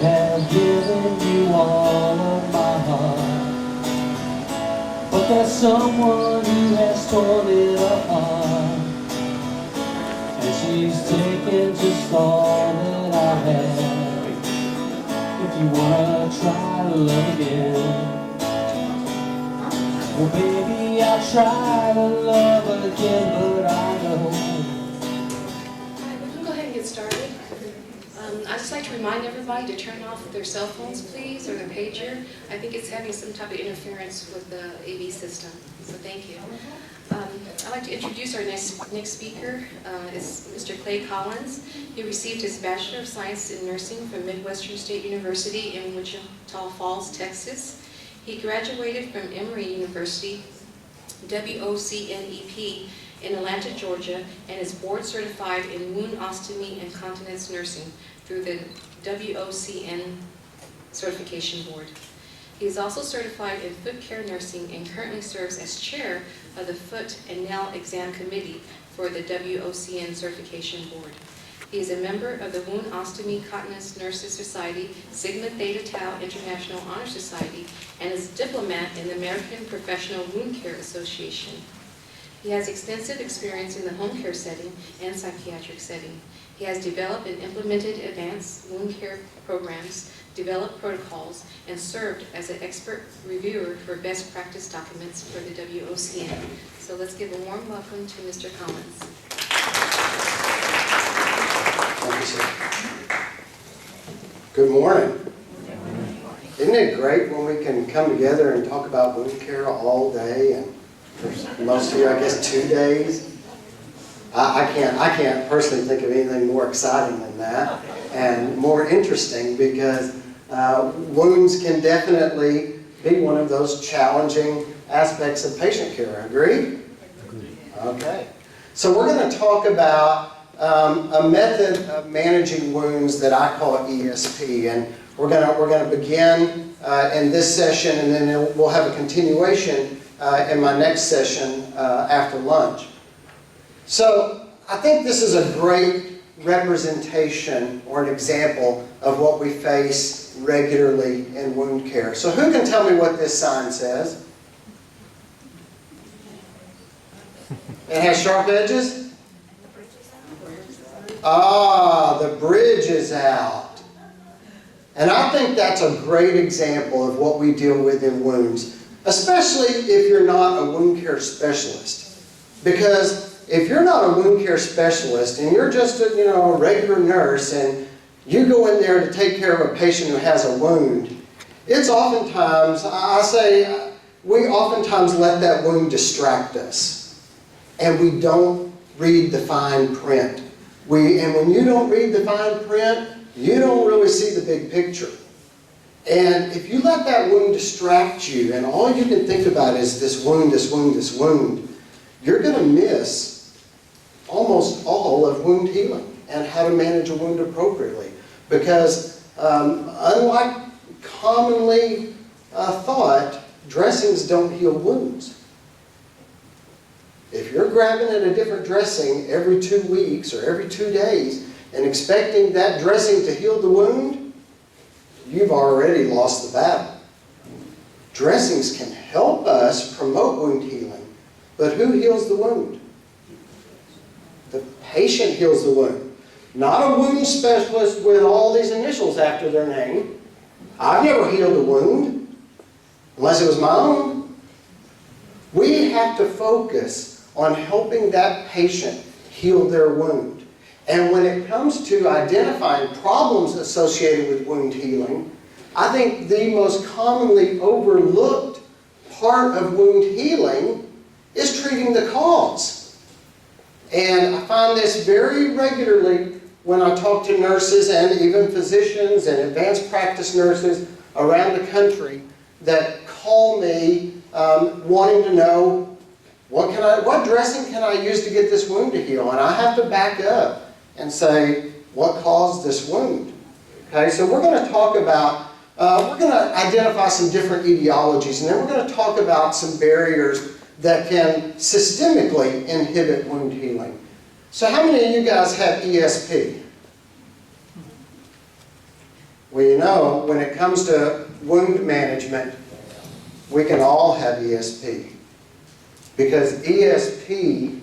have given you all of my heart, but there's someone who has torn it apart, and she's taken just all that I have. If you wanna try to love again, well baby, I'll try to love again, but I know. We can go ahead and get started. I'd just like to remind everybody to turn off their cell phones, please, or their pager. I think it's having some type of interference with the AV system, so thank you. I'd like to introduce our next speaker. Is Mr. Clay Collins. He received his Bachelor of Science in Nursing from Midwestern State University in Wichita Falls, Texas. He graduated from Emory University, WoCN in Atlanta, Georgia, and is board certified in wound ostomy and continence nursing through the WoCN certification board. He is also certified in foot care nursing and currently serves as chair of the Foot and Nail Exam Committee for the WoCN certification board. He is a member of the Wound Ostomy Continence Nurses Society, Sigma Theta Tau International Honor Society, and is a diplomat in the American Professional Wound Care Association. He has extensive experience in the home care setting and psychiatric setting. He has developed and implemented advanced wound care programs, developed protocols, and served as an expert reviewer for best practice documents for the WoCN. So let's give a warm welcome to Mr. Collins. Thank you, sir. Good morning. Isn't it great when we can come together and talk about wound care all day, and for most of you, I guess, 2 days? I can't personally think of anything more exciting than that and more interesting, because wounds can definitely be one of those challenging aspects of patient care. Agree? Okay. So we're going to talk about a method of managing wounds that I call ESP, and we're going to begin in this session, and then we'll have a continuation in my next session after lunch. So I think this is a great representation or an example of what we face regularly in wound care. So who can tell me what this sign says? It has sharp edges? Ah, the bridge is out. And I think that's a great example of what we deal with in wounds, especially if you're not a wound care specialist. Because if you're not a wound care specialist and you're just a regular nurse and you go in there to take care of a patient who has a wound, it's oftentimes, we oftentimes let that wound distract us. And we don't read the fine print. And when you don't read the fine print, you don't really see the big picture. And if you let that wound distract you and all you can think about is this wound, this wound, this wound, you're going to miss almost all of wound healing and how to manage a wound appropriately. Because unlike commonly thought, dressings don't heal wounds. If you're grabbing at a different dressing every 2 weeks or every 2 days and expecting that dressing to heal the wound, you've already lost the battle. Dressings can help us promote wound healing, but who heals the wound? The patient heals the wound. Not a wound specialist with all these initials after their name. I've never healed a wound, unless it was my own. We have to focus on helping that patient heal their wound. And when it comes to identifying problems associated with wound healing, I think the most commonly overlooked part of wound healing is treating the cause. And I find this very regularly when I talk to nurses and even physicians and advanced practice nurses around the country that call me wanting to know, what dressing can I use to get this wound to heal? And I have to back up and say, what caused this wound? Okay, so we're going to talk about, we're going to identify some different etiologies, and then we're going to talk about some barriers that can systemically inhibit wound healing. So how many of you guys have ESP? Well, you know, when it comes to wound management, we can all have ESP. Because ESP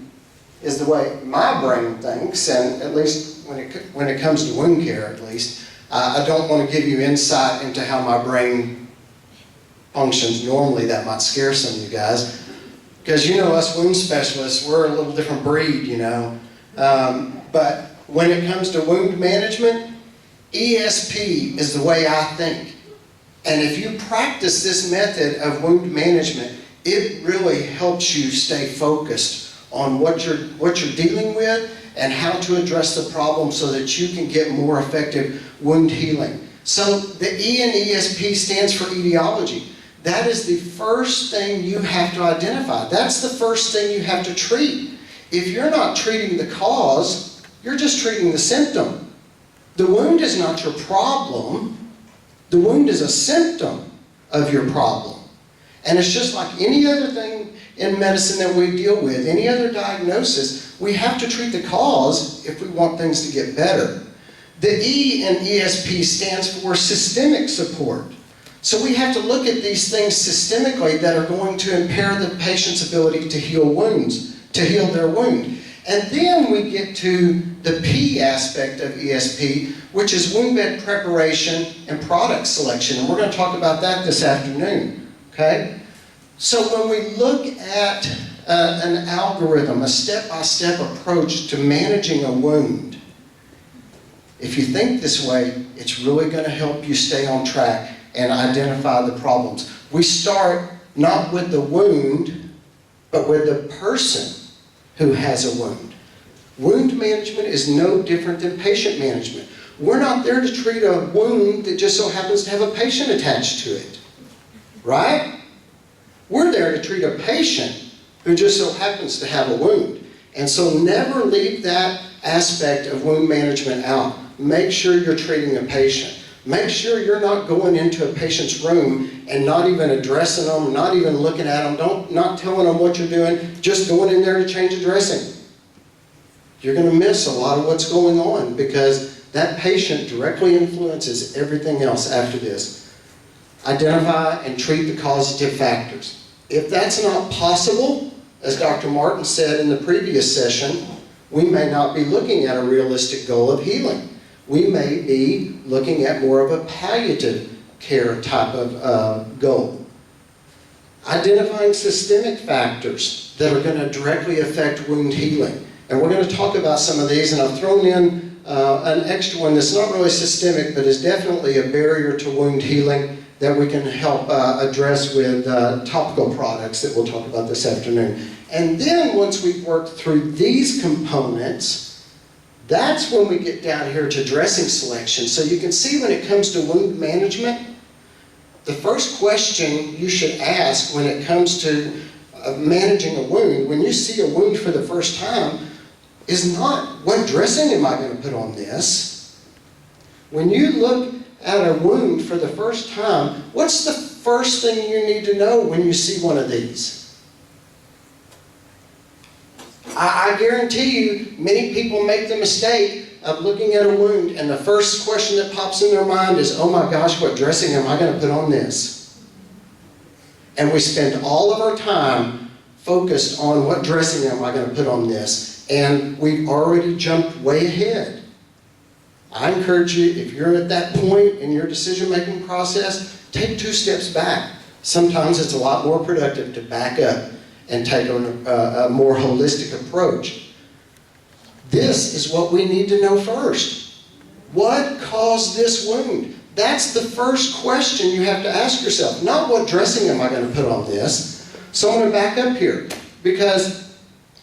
is the way my brain thinks, and at least when it comes to wound care, at least, I don't want to give you insight into how my brain functions normally. That might scare some of you guys. Because you know, us wound specialists, we're a little different breed, you know. But when it comes to wound management, ESP is the way I think. And if you practice this method of wound management, it really helps you stay focused on what you're dealing with and how to address the problem so that you can get more effective wound healing. So the E in ESP stands for etiology. That is the first thing you have to identify. That's the first thing you have to treat. If you're not treating the cause, you're just treating the symptom. The wound is not your problem. The wound is a symptom of your problem. And it's just like any other thing in medicine that we deal with, any other diagnosis, we have to treat the cause if we want things to get better. The E in ESP stands for systemic support. So we have to look at these things systemically that are going to impair the patient's ability to heal wounds, to heal their wound. And then we get to the P aspect of ESP, which is wound bed preparation and product selection. And we're going to talk about that this afternoon. Okay? So when we look at an algorithm, a step-by-step approach to managing a wound, if you think this way, it's really going to help you stay on track and identify the problems. We start not with the wound, but with the person who has a wound. Wound management is no different than patient management. We're not there to treat a wound that just so happens to have a patient attached to it. Right? We're there to treat a patient who just so happens to have a wound. And so never leave that aspect of wound management out. Make sure you're treating a patient. Make sure you're not going into a patient's room and not even addressing them, not even looking at them, not telling them what you're doing, just going in there to change the dressing. You're going to miss a lot of what's going on because that patient directly influences everything else after this. Identify and treat the causative factors. If that's not possible, as Dr. Martin said in the previous session, we may not be looking at a realistic goal of healing. We may be looking at more of a palliative care type of goal. Identifying systemic factors that are going to directly affect wound healing. And we're going to talk about some of these, and I've thrown in an extra one that's not really systemic, but is definitely a barrier to wound healing that we can help address with topical products that we'll talk about this afternoon. And then once we've worked through these components, that's when we get down here to dressing selection. So you can see when it comes to wound management, the first question you should ask when it comes to managing a wound, when you see a wound for the first time, is not, what dressing am I going to put on this? When you look at a wound for the first time, what's the first thing you need to know when you see one of these? I guarantee you, many people make the mistake of looking at a wound and the first question that pops in their mind is, oh my gosh, what dressing am I going to put on this? And we spend all of our time focused on what dressing am I going to put on this, and we've already jumped way ahead. I encourage you, if you're at that point in your decision-making process, take 2 steps back. Sometimes it's a lot more productive to back up and take a more holistic approach. This is what we need to know first. What caused this wound? That's the first question you have to ask yourself. Not what dressing am I going to put on this. So I'm going to back up here. Because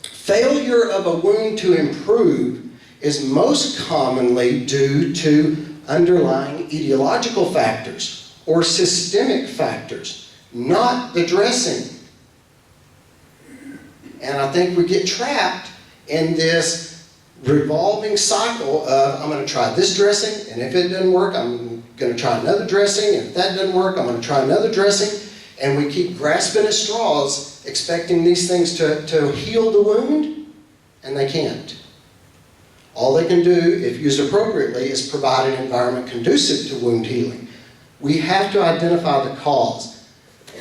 failure of a wound to improve is most commonly due to underlying etiological factors or systemic factors, not the dressing. And I think we get trapped in this revolving cycle of, I'm going to try this dressing, and if it doesn't work, I'm going to try another dressing, and if that doesn't work, I'm going to try another dressing, and we keep grasping at straws, expecting these things to heal the wound, and they can't. All they can do, if used appropriately, is provide an environment conducive to wound healing. We have to identify the cause.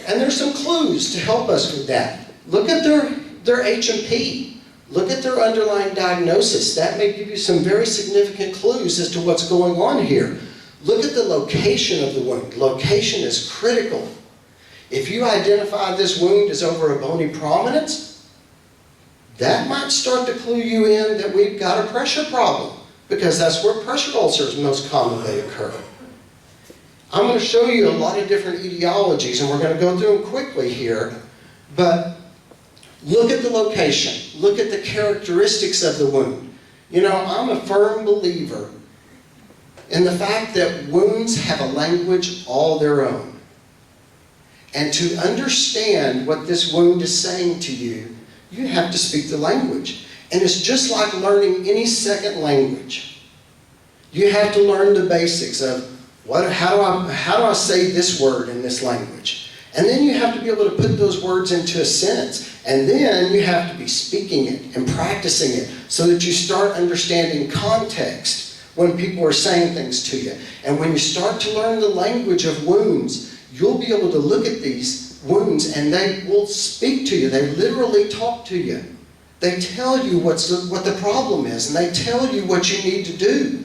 And there's some clues to help us with that. Look at their H&P. Look at their underlying diagnosis. That may give you some very significant clues as to what's going on here. Look at the location of the wound. Location is critical. If you identify this wound as over a bony prominence, that might start to clue you in that we've got a pressure problem, because that's where pressure ulcers most commonly occur. I'm going to show you a lot of different etiologies, and we're going to go through them quickly here, but look at the location. Look at the characteristics of the wound. You know, I'm a firm believer in the fact that wounds have a language all their own. And to understand what this wound is saying to you, you have to speak the language. And it's just like learning any second language. You have to learn the basics of how do I say this word in this language? And then you have to be able to put those words into a sentence. And then you have to be speaking it and practicing it so that you start understanding context when people are saying things to you. And when you start to learn the language of wounds, you'll be able to look at these wounds and they will speak to you. They literally talk to you. They tell you what the problem is, and they tell you what you need to do.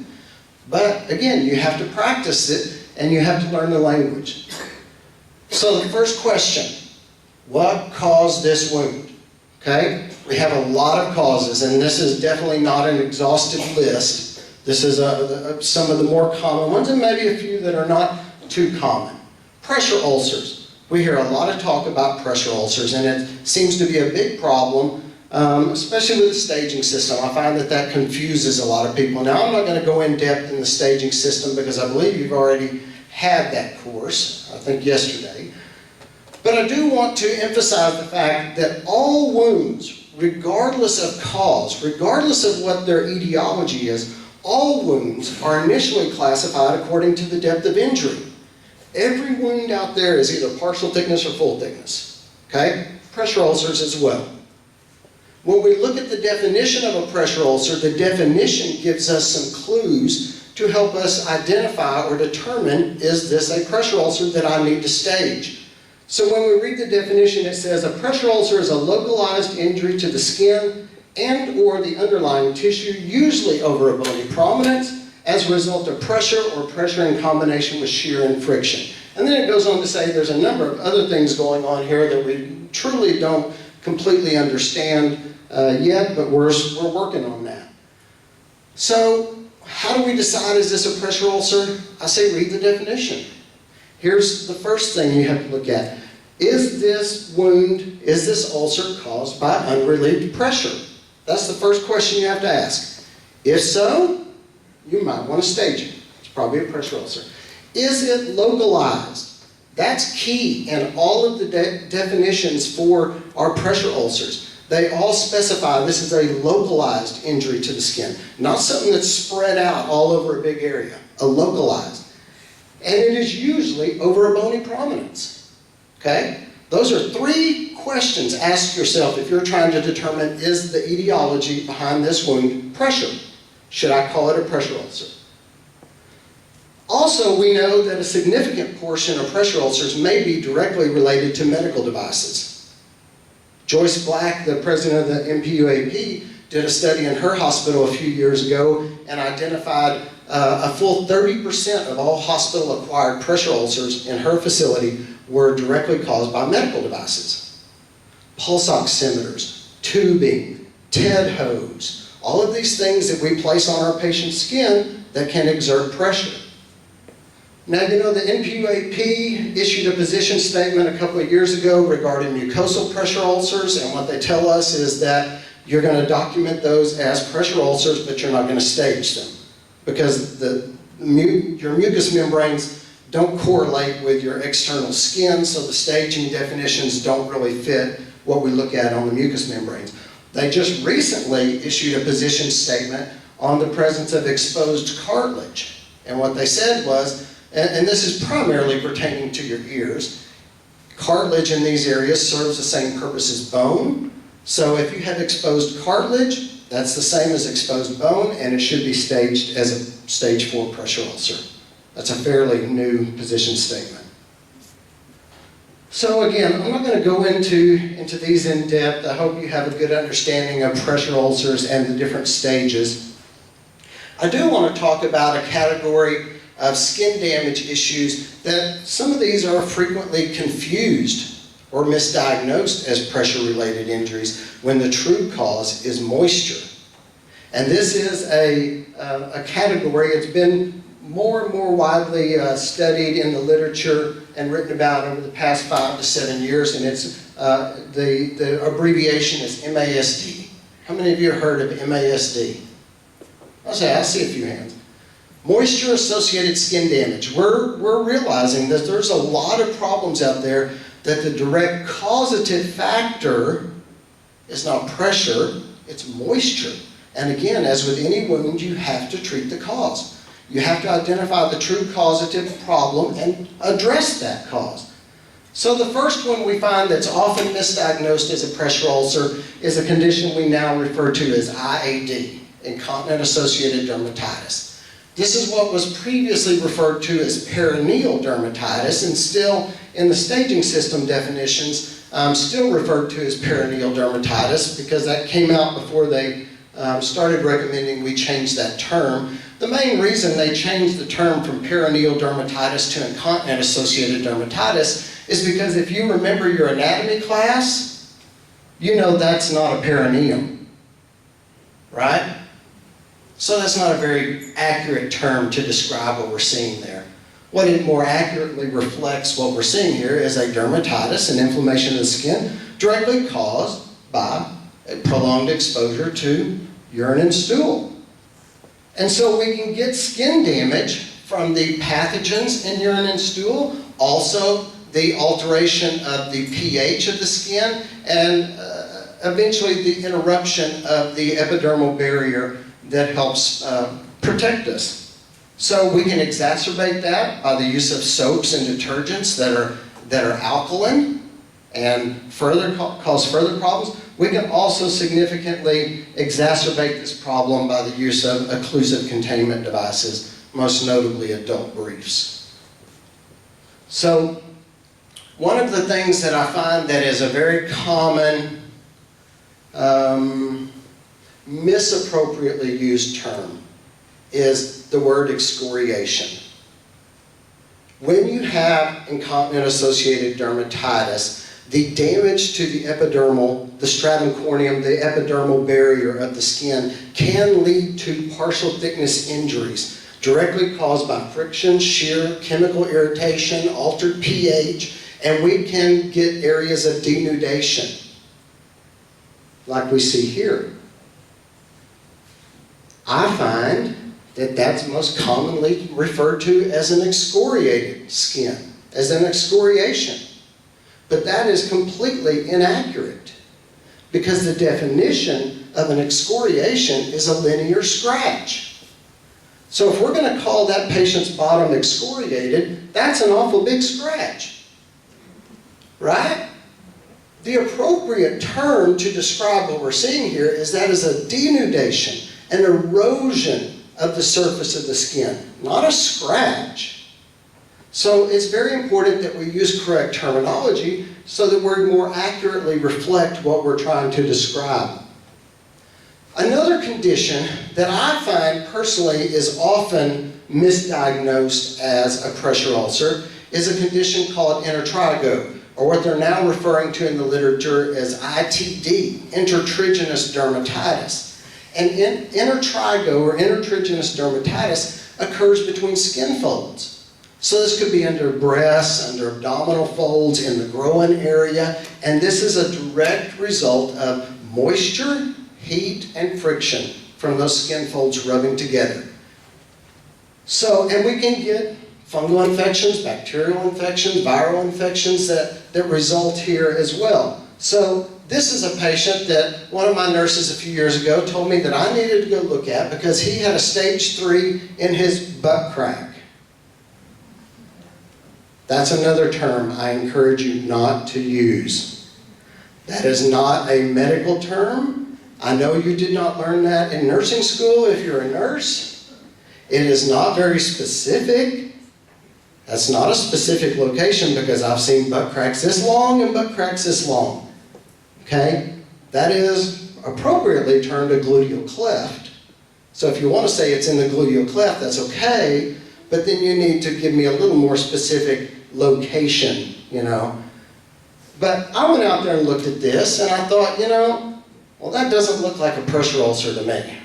But again, you have to practice it and you have to learn the language. So the first question, what caused this wound? Okay, we have a lot of causes, and this is definitely not an exhaustive list. This is some of the more common ones, and maybe a few that are not too common. Pressure ulcers. We hear a lot of talk about pressure ulcers, and it seems to be a big problem, especially with the staging system. I find that confuses a lot of people. Now, I'm not going to go in depth in the staging system because I believe you've already had that course, I think yesterday. But I do want to emphasize the fact that all wounds, regardless of cause, regardless of what their etiology is, all wounds are initially classified according to the depth of injury. Every wound out there is either partial thickness or full thickness. Okay? Pressure ulcers as well. When we look at the definition of a pressure ulcer, the definition gives us some clues to help us identify or determine, is this a pressure ulcer that I need to stage? So when we read the definition, it says a pressure ulcer is a localized injury to the skin and or the underlying tissue, usually over a bony prominence, as a result of pressure or pressure in combination with shear and friction. And then it goes on to say there's a number of other things going on here that we truly don't completely understand yet, but we're working on that. So how do we decide, is this a pressure ulcer? I say read the definition. Here's the first thing you have to look at. Is this wound, is this ulcer caused by unrelieved pressure? That's the first question you have to ask. If so, you might want to stage it. It's probably a pressure ulcer. Is it localized? That's key in all of the definitions for our pressure ulcers. They all specify this is a localized injury to the skin, not something that's spread out all over a big area, a localized. And it is usually over a bony prominence. Okay? Those are three questions ask yourself if you're trying to determine, is the etiology behind this wound pressure? Should I call it a pressure ulcer? Also, we know that a significant portion of pressure ulcers may be directly related to medical devices. Joyce Black, the president of the MPUAP, did a study in her hospital a few years ago and identified a full 30% of all hospital-acquired pressure ulcers in her facility were directly caused by medical devices. Pulse oximeters, tubing, TED hose, all of these things that we place on our patient's skin that can exert pressure. Now, you know, the NPUAP issued a position statement a couple of years ago regarding mucosal pressure ulcers, and what they tell us is that you're going to document those as pressure ulcers, but you're not going to stage them because your mucous membranes don't correlate with your external skin, so the staging definitions don't really fit what we look at on the mucous membranes. They just recently issued a position statement on the presence of exposed cartilage. And what they said was, and this is primarily pertaining to your ears, cartilage in these areas serves the same purpose as bone. So if you have exposed cartilage, That's the same as exposed bone, and it should be staged as a stage 4 pressure ulcer. That's a fairly new position statement. So again, I'm not going to go into these in depth. I hope you have a good understanding of pressure ulcers and the different stages. I do want to talk about a category of skin damage issues that some of these are frequently confused or misdiagnosed as pressure-related injuries when the true cause is moisture. And this is a category. It's been more and more widely studied in the literature and written about over the past 5 to 7 years, and it's the abbreviation is MASD. How many of you have heard of MASD? I see a few hands. Moisture-associated skin damage. We're realizing that there's a lot of problems out there that the direct causative factor is not pressure, it's moisture. And again, as with any wound, you have to treat the cause. You have to identify the true causative problem and address that cause. So the first one we find that's often misdiagnosed as a pressure ulcer is a condition we now refer to as IAD, incontinent-associated dermatitis. This is what was previously referred to as perineal dermatitis, and still in the staging system definitions, still referred to as perineal dermatitis because that came out before they started recommending we change that term. The main reason they changed the term from perineal dermatitis to incontinent-associated dermatitis is because if you remember your anatomy class, you know that's not a perineum, right? So that's not a very accurate term to describe what we're seeing there. What it more accurately reflects what we're seeing here is a dermatitis, an inflammation of the skin, directly caused by a prolonged exposure to urine and stool. And so we can get skin damage from the pathogens in urine and stool, also the alteration of the pH of the skin, and eventually the interruption of the epidermal barrier that helps protect us. So we can exacerbate that by the use of soaps and detergents that are alkaline and cause further problems. We can also significantly exacerbate this problem by the use of occlusive containment devices, most notably adult briefs. So one of the things that I find that is a very common misappropriately used term is the word excoriation. When you have incontinent-associated dermatitis, the damage to the epidermal, the stratum corneum, the epidermal barrier of the skin can lead to partial thickness injuries directly caused by friction, shear, chemical irritation, altered pH, and we can get areas of denudation like we see here. I find that that's most commonly referred to as an excoriated skin, as an excoriation. But that is completely inaccurate because the definition of an excoriation is a linear scratch. So if we're going to call that patient's bottom excoriated, that's an awful big scratch, right? The appropriate term to describe what we're seeing here is that is a denudation, an erosion of the surface of the skin, not a scratch. So it's very important that we use correct terminology so that we more accurately reflect what we're trying to describe. Another condition that I find personally is often misdiagnosed as a pressure ulcer is a condition called intertrigo, or what they're now referring to in the literature as ITD, intertriginous dermatitis. And intertrigo or intertriginous dermatitis occurs between skin folds. So this could be under breasts, under abdominal folds, in the groin area, and this is a direct result of moisture, heat, and friction from those skin folds rubbing together. So, and we can get fungal infections, bacterial infections, viral infections that result here as well. So this is a patient that one of my nurses a few years ago told me that I needed to go look at because he had a stage 3 in his butt crack. That's another term I encourage you not to use. That is not a medical term. I know you did not learn that in nursing school if you're a nurse. It is not very specific. That's not a specific location because I've seen butt cracks this long and butt cracks this long. Okay? That is appropriately termed a gluteal cleft. So if you want to say it's in the gluteal cleft, that's okay, but then you need to give me a little more specific location, you know. But I went out there and looked at this and I thought, you know, well, that doesn't look like a pressure ulcer to me.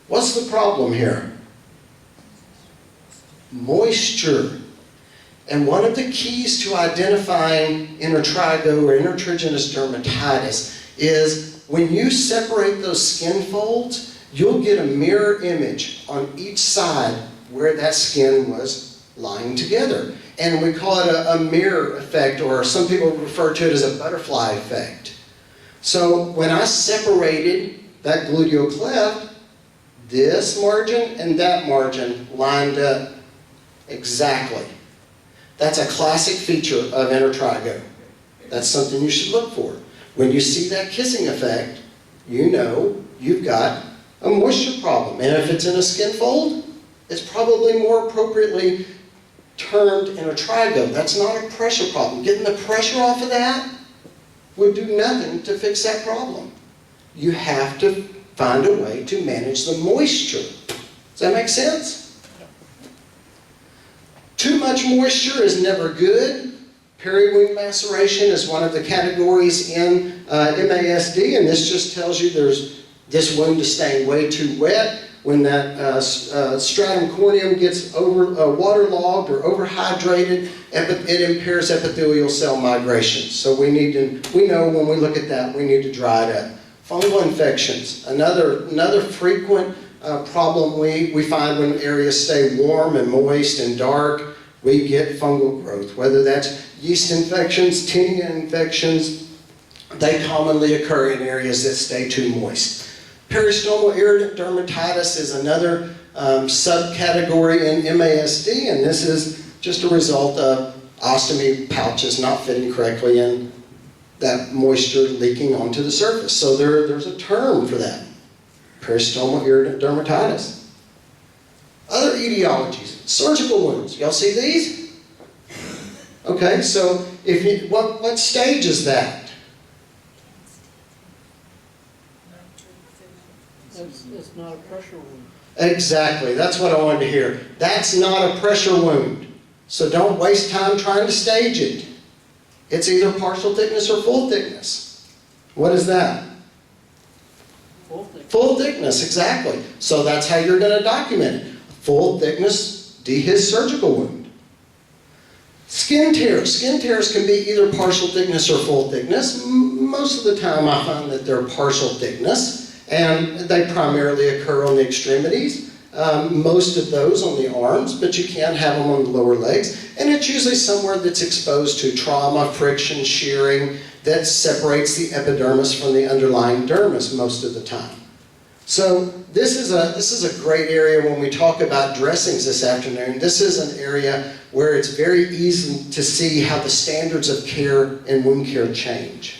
What's the problem here? Moisture. And one of the keys to identifying intertrigo or intertriginous dermatitis is when you separate those skin folds, you'll get a mirror image on each side where that skin was lying together. And we call it a mirror effect, or some people refer to it as a butterfly effect. So when I separated that gluteal cleft, this margin and that margin lined up exactly. That's a classic feature of intertrigo. That's something you should look for. When you see that kissing effect, you know you've got a moisture problem. And if it's in a skin fold, it's probably more appropriately termed intertrigo. That's not a pressure problem. Getting the pressure off of that would do nothing to fix that problem. You have to find a way to manage the moisture. Does that make sense? Too much moisture is never good. Peri-wound maceration is one of the categories in MASD, and this just tells you there's this wound is staying way too wet. When that stratum corneum gets waterlogged or overhydrated, it impairs epithelial cell migration. So we know when we look at that, we need to dry it up. Fungal infections, another frequent problem we find when areas stay warm and moist and dark, we get fungal growth. Whether that's yeast infections, tinea infections, they commonly occur in areas that stay too moist. Peristomal irritant dermatitis is another subcategory in MASD, and this is just a result of ostomy pouches not fitting correctly and that moisture leaking onto the surface. So there's a term for that, peristomal irritant dermatitis. Other etiologies, surgical wounds. Y'all see these? Okay, so what stage is that? It's not a pressure wound. Exactly, that's what I wanted to hear. That's not a pressure wound. So don't waste time trying to stage it. It's either partial thickness or full thickness. What is that? Full thickness. Full thickness, exactly. So that's how you're going to document it. Full thickness dehisced surgical wound. Skin tears. Skin tears can be either partial thickness or full thickness. Most of the time I find that they're partial thickness. And they primarily occur on the extremities, most of those on the arms, but you can have them on the lower legs. And it's usually somewhere that's exposed to trauma, friction, shearing, that separates the epidermis from the underlying dermis most of the time. So this is a great area when we talk about dressings this afternoon. This is an area where it's very easy to see how the standards of care and wound care change.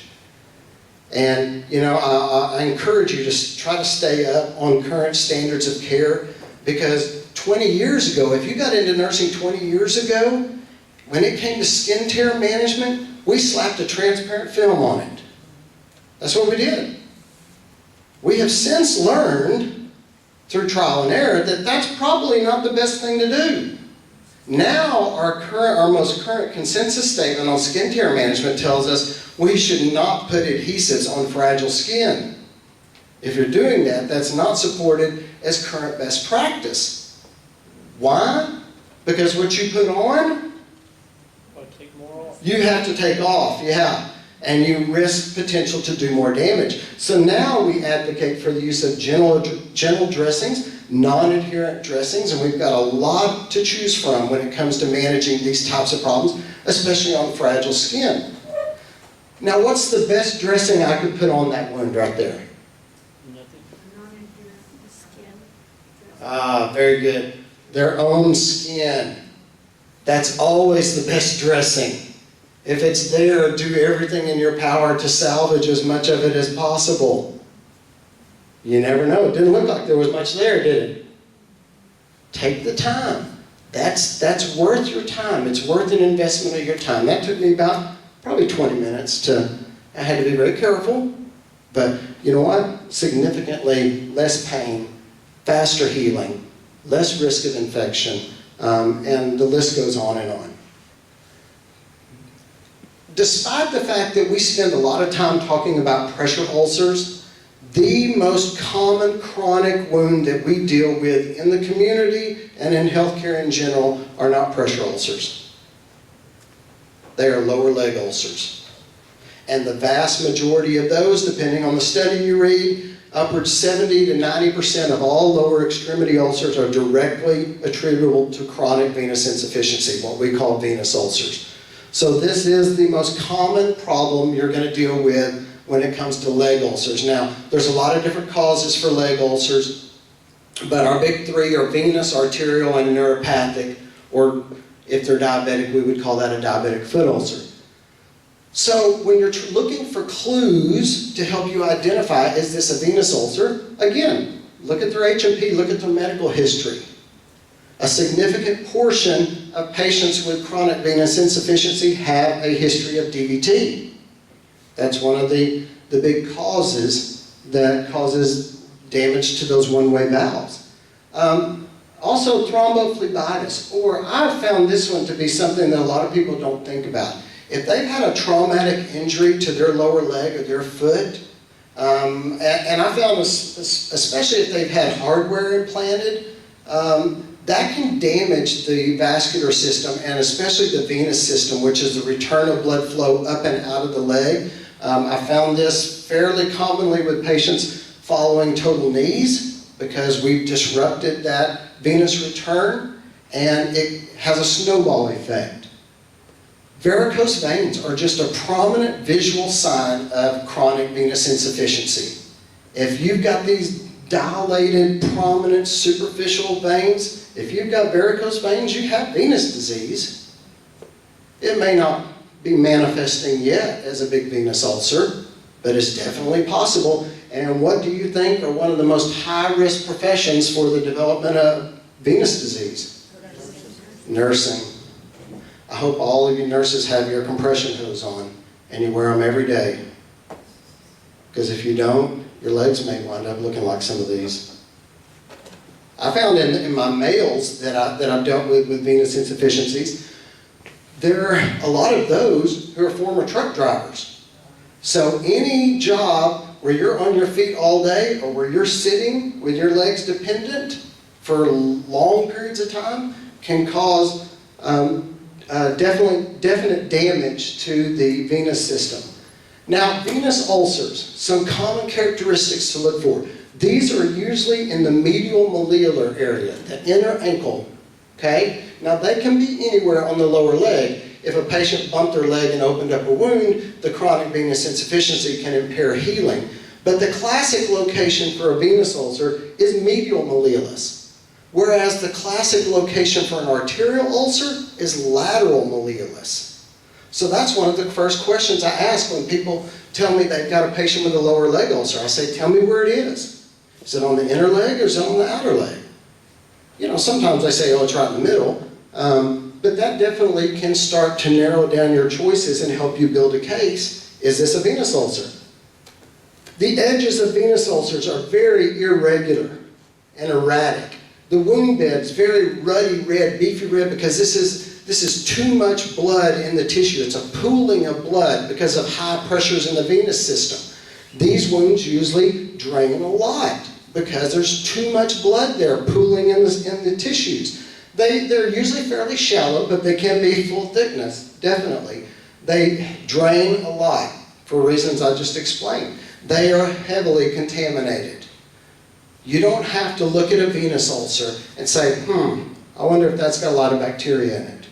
And, you know, I encourage you to try to stay up on current standards of care, because 20 years ago, if you got into nursing 20 years ago, when it came to skin tear management, we slapped a transparent film on it. That's what we did. We have since learned, through trial and error, that that's probably not the best thing to do. Now, our most current consensus statement on skin tear management tells us we should not put adhesives on fragile skin. If you're doing that, that's not supported as current best practice. Why? Because what you put on, take more off. You have to take off, yeah. And you risk potential to do more damage. So now we advocate for the use of gentle dressings, non-adherent dressings, and we've got a lot to choose from when it comes to managing these types of problems, especially on fragile skin. Now, what's the best dressing I could put on that wound right there? Nothing. Non-adherent skin. Ah, very good. Their own skin. That's always the best dressing. If it's there, do everything in your power to salvage as much of it as possible. You never know. It didn't look like there was much there, did it? Take the time. That's worth your time. It's worth an investment of your time. That took me about probably 20 minutes I had to be very careful, but you know what? Significantly less pain, faster healing, less risk of infection, and the list goes on and on. Despite the fact that we spend a lot of time talking about pressure ulcers, the most common chronic wound that we deal with in the community and in healthcare in general are not pressure ulcers. They are lower leg ulcers. And the vast majority of those, depending on the study you read, upwards 70 to 90% of all lower extremity ulcers are directly attributable to chronic venous insufficiency, what we call venous ulcers. So this is the most common problem you're going to deal with when it comes to leg ulcers. Now, there's a lot of different causes for leg ulcers, but our big three are venous, arterial, and neuropathic, or if they're diabetic, we would call that a diabetic foot ulcer. So when you're looking for clues to help you identify, is this a venous ulcer? Again, look at their H&P, look at their medical history. A significant portion of patients with chronic venous insufficiency have a history of DVT. That's one of the big causes that causes damage to those one-way valves. Also thrombophlebitis, or I've found this one to be something that a lot of people don't think about. If they've had a traumatic injury to their lower leg or their foot, and I found this, especially if they've had hardware implanted, that can damage the vascular system and especially the venous system, which is the return of blood flow up and out of the leg. I found this fairly commonly with patients following total knees because we've disrupted that venous return and it has a snowball effect. Varicose veins are just a prominent visual sign of chronic venous insufficiency. If you've got these dilated, prominent, superficial veins, if you've got varicose veins, you have venous disease. It may not be manifesting yet as a big venous ulcer, but it's definitely possible. And what do you think are one of the most high-risk professions for the development of venous disease? Nursing. I hope all of you nurses have your compression hose on and you wear them every day. Because if you don't, your legs may wind up looking like some of these. I found in my males that I've dealt with venous insufficiencies, there are a lot of those who are former truck drivers. So any job where you're on your feet all day or where you're sitting with your legs dependent for long periods of time can cause definite damage to the venous system. Now, venous ulcers, some common characteristics to look for. These are usually in the medial malleolar area, the inner ankle, okay? Now, they can be anywhere on the lower leg. If a patient bumped their leg and opened up a wound, the chronic venous insufficiency can impair healing. But the classic location for a venous ulcer is medial malleolus. Whereas the classic location for an arterial ulcer is lateral malleolus. So that's one of the first questions I ask when people tell me they've got a patient with a lower leg ulcer. I say, tell me where it is. Is it on the inner leg or is it on the outer leg? You know, sometimes they say, oh, it's right in the middle. But that definitely can start to narrow down your choices and help you build a case. Is this a venous ulcer? The edges of venous ulcers are very irregular and erratic. The wound bed's very ruddy red, beefy red, because this is too much blood in the tissue. It's a pooling of blood because of high pressures in the venous system. These wounds usually drain a lot because there's too much blood there pooling in the tissues. They're usually fairly shallow, but they can be full thickness, definitely. They drain a lot for reasons I just explained. They are heavily contaminated. You don't have to look at a venous ulcer and say, I wonder if that's got a lot of bacteria in it.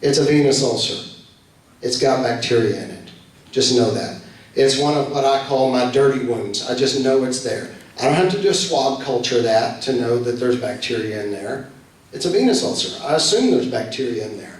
It's a venous ulcer. It's got bacteria in it. Just know that. It's one of what I call my dirty wounds. I just know it's there. I don't have to do a swab culture that to know that there's bacteria in there. It's a venous ulcer. I assume there's bacteria in there.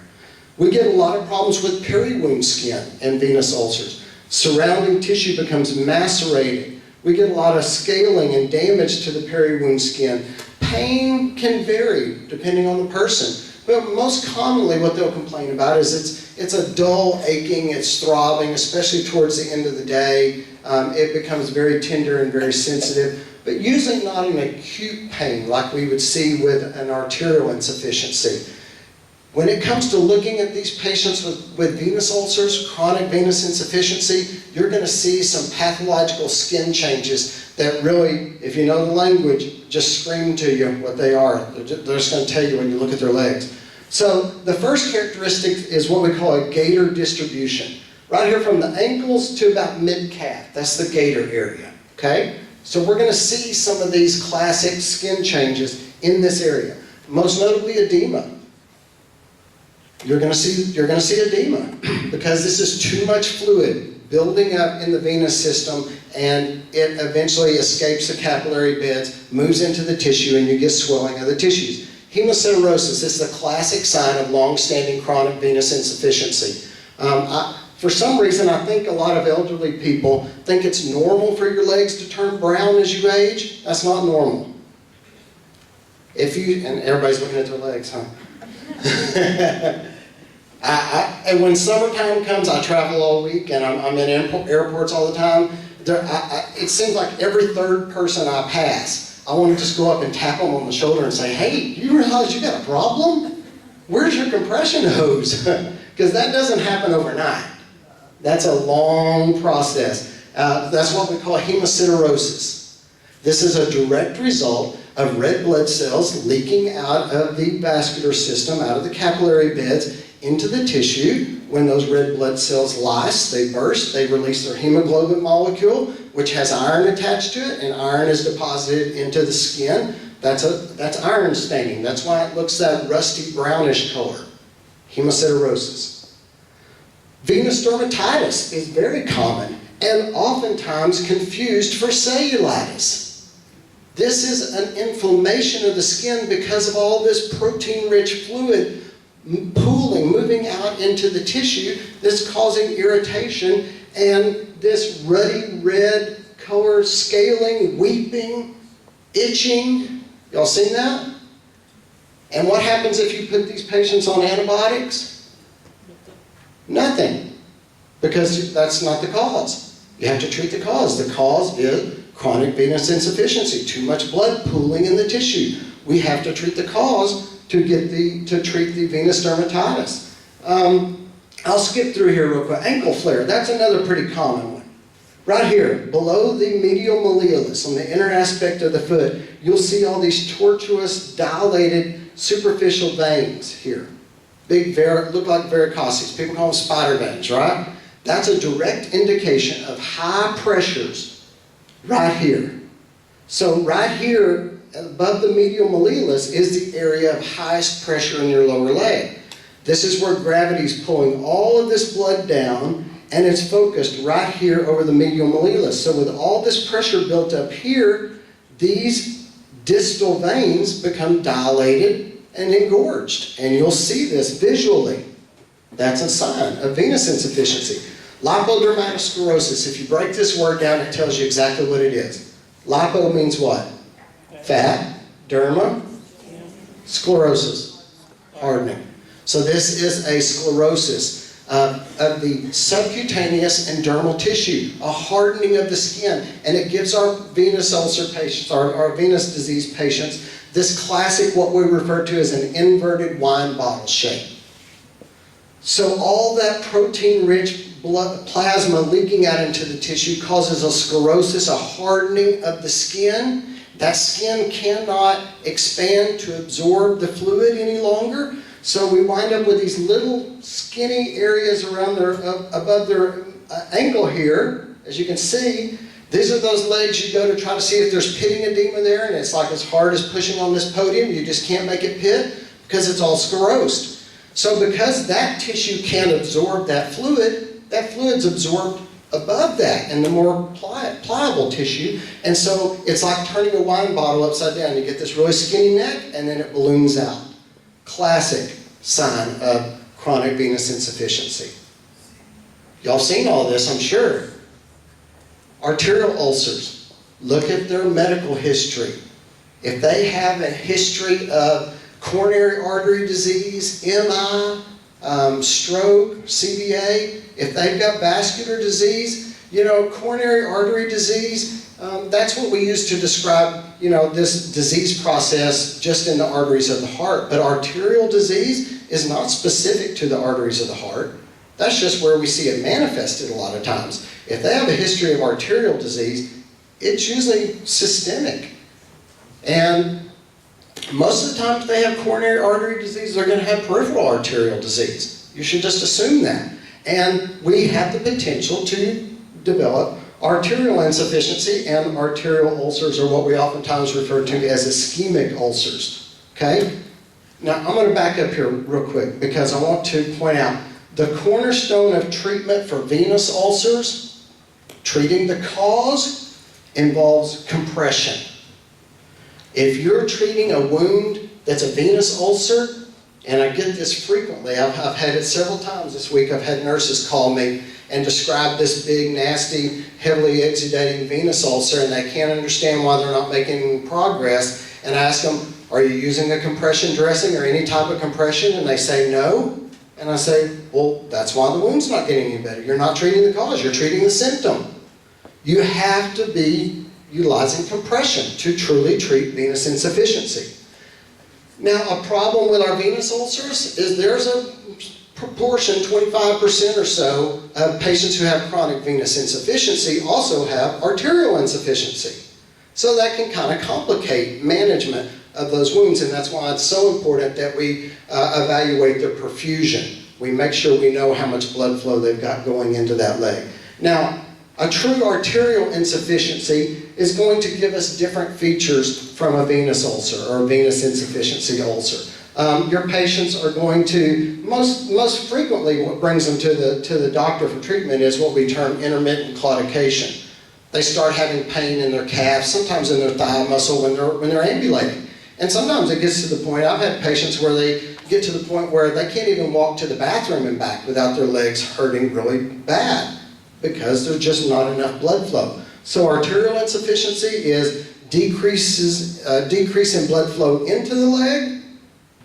We get a lot of problems with peri-wound skin and venous ulcers. Surrounding tissue becomes macerated We get a lot of scaling and damage to the peri-wound skin. Pain can vary depending on the person. But most commonly what they'll complain about is it's a dull aching, it's throbbing, especially towards the end of the day. It becomes very tender and very sensitive, but usually not an acute pain like we would see with an arterial insufficiency. When it comes to looking at these patients with venous ulcers, chronic venous insufficiency, you're going to see some pathological skin changes that really, if you know the language, just scream to you what they are. They're just going to tell you when you look at their legs. So the first characteristic is what we call a gaiter distribution. Right here from the ankles to about mid-calf, that's the gaiter area, okay? So we're going to see some of these classic skin changes in this area. Most notably edema. You're going to see edema because this is too much fluid building up in the venous system, and it eventually escapes the capillary beds, moves into the tissue, and you get swelling of the tissues. Hemosiderosis is the classic sign of long-standing chronic venous insufficiency. For some reason, I think a lot of elderly people think it's normal for your legs to turn brown as you age. That's not normal. And everybody's looking at their legs, huh? And when summertime comes, I travel all week, and I'm in airports all the time. It seems like every third person I pass, I want to just go up and tap them on the shoulder and say, hey, you realize you got a problem? Where's your compression hose? Because that doesn't happen overnight. That's a long process. That's what we call hemosiderosis. This is a direct result of red blood cells leaking out of the vascular system, out of the capillary beds, into the tissue. When those red blood cells lyse, they burst, they release their hemoglobin molecule, which has iron attached to it, and iron is deposited into the skin. That's iron staining. That's why it looks that rusty brownish color. Hemosiderosis. Venous dermatitis is very common and oftentimes confused for cellulitis. This is an inflammation of the skin because of all this protein-rich fluid pooling, moving out into the tissue that's causing irritation and this ruddy red color, scaling, weeping, itching. Y'all seen that? And what happens if you put these patients on antibiotics? Nothing. Because that's not the cause. You have to treat the cause. The cause is chronic venous insufficiency, too much blood pooling in the tissue. We have to treat the cause to treat the venous dermatitis. I'll skip through here real quick. Ankle flare, that's another pretty common one. Right here, below the medial malleolus, on the inner aspect of the foot, you'll see all these tortuous, dilated, superficial veins here. Big, look like varicoses. People call them spider veins, right? That's a direct indication of high pressures right here. So right here, above the medial malleolus is the area of highest pressure in your lower leg. This is where gravity is pulling all of this blood down, and it's focused right here over the medial malleolus. So with all this pressure built up here, these distal veins become dilated and engorged. And you'll see this visually. That's a sign of venous insufficiency. Lipodermatosclerosis, if you break this word down, it tells you exactly what it is. Lipo means what? Fat, derma, sclerosis, hardening. So this is a sclerosis of the subcutaneous and dermal tissue, a hardening of the skin, and it gives our venous ulcer patients, our venous disease patients, this classic, what we refer to as an inverted wine bottle shape. So all that protein-rich blood plasma leaking out into the tissue causes a sclerosis, a hardening of the skin. That skin cannot expand to absorb the fluid any longer, so we wind up with these little skinny areas around above their ankle here. As you can see, these are those legs you go to try to see if there's pitting edema there, and it's like as hard as pushing on this podium. You just can't make it pit because it's all sclerosed. So because that tissue can't absorb that fluid's absorbed above that and the more pliable tissue, and so it's like turning a wine bottle upside down. You get this really skinny neck and then it balloons out. Classic sign of chronic venous insufficiency. Y'all seen all this, I'm sure. Arterial ulcers. Look at their medical history. If they have a history of coronary artery disease, MI, stroke, CVA, if they've got vascular disease, coronary artery disease, that's what we use to describe, this disease process just in the arteries of the heart. But arterial disease is not specific to the arteries of the heart. That's just where we see it manifested a lot of times. If they have a history of arterial disease, it's usually systemic. And most of the time if they have coronary artery disease, they're going to have peripheral arterial disease. You should just assume that. And we have the potential to develop arterial insufficiency, and arterial ulcers are what we oftentimes refer to as ischemic ulcers. Okay? Now I'm going to back up here real quick because I want to point out the cornerstone of treatment for venous ulcers, treating the cause, involves compression. If you're treating a wound that's a venous ulcer, and I get this frequently, I've had it several times this week, I've had nurses call me and describe this big, nasty, heavily exudating venous ulcer, and they can't understand why they're not making progress. And I ask them, are you using a compression dressing or any type of compression? And they say no. And I say, well, that's why the wound's not getting any better. You're not treating the cause, you're treating the symptom. You have to be utilizing compression to truly treat venous insufficiency. Now, a problem with our venous ulcers is there's a proportion, 25% or so, of patients who have chronic venous insufficiency also have arterial insufficiency. So that can kind of complicate management of those wounds, and that's why it's so important that we evaluate their perfusion. We make sure we know how much blood flow they've got going into that leg. Now, a true arterial insufficiency is going to give us different features from a venous ulcer or a venous insufficiency ulcer. Your patients are going to, most frequently what brings them to the doctor for treatment is what we term intermittent claudication. They start having pain in their calf, sometimes in their thigh muscle when they're ambulating. And sometimes it gets to the point, I've had patients where they get to the point where they can't even walk to the bathroom and back without their legs hurting really bad because there's just not enough blood flow. So arterial insufficiency is decrease in blood flow into the leg.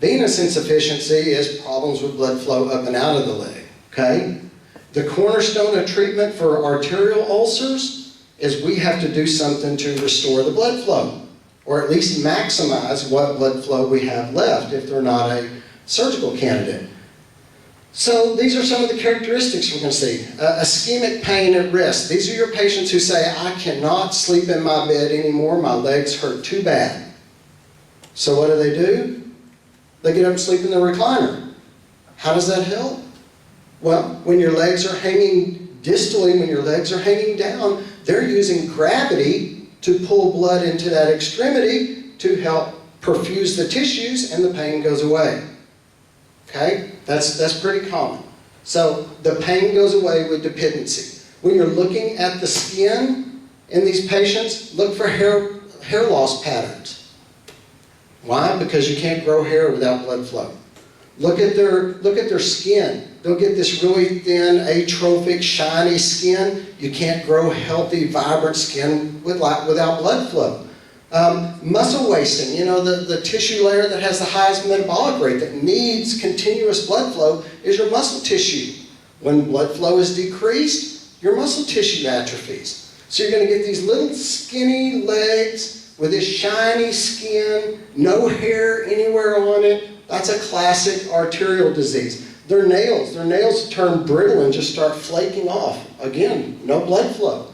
Venous insufficiency is problems with blood flow up and out of the leg, okay? The cornerstone of treatment for arterial ulcers is we have to do something to restore the blood flow, or at least maximize what blood flow we have left if they're not a surgical candidate. So these are some of the characteristics we're going to see. Ischemic pain at rest. These are your patients who say, I cannot sleep in my bed anymore, my legs hurt too bad. So what do? They get up and sleep in the recliner. How does that help? Well, when your legs are hanging distally, when your legs are hanging down, they're using gravity to pull blood into that extremity to help perfuse the tissues, and the pain goes away. Okay? That's pretty common. So the pain goes away with dependency. When you're looking at the skin in these patients, look for hair loss patterns. Why? Because you can't grow hair without blood flow. Look at their skin. They'll get this really thin, atrophic, shiny skin. You can't grow healthy, vibrant skin without blood flow. Muscle wasting, the tissue layer that has the highest metabolic rate that needs continuous blood flow is your muscle tissue. When blood flow is decreased, your muscle tissue atrophies. So you're going to get these little skinny legs with this shiny skin, no hair anywhere on it. That's a classic arterial disease. Their nails turn brittle and just start flaking off. Again, no blood flow.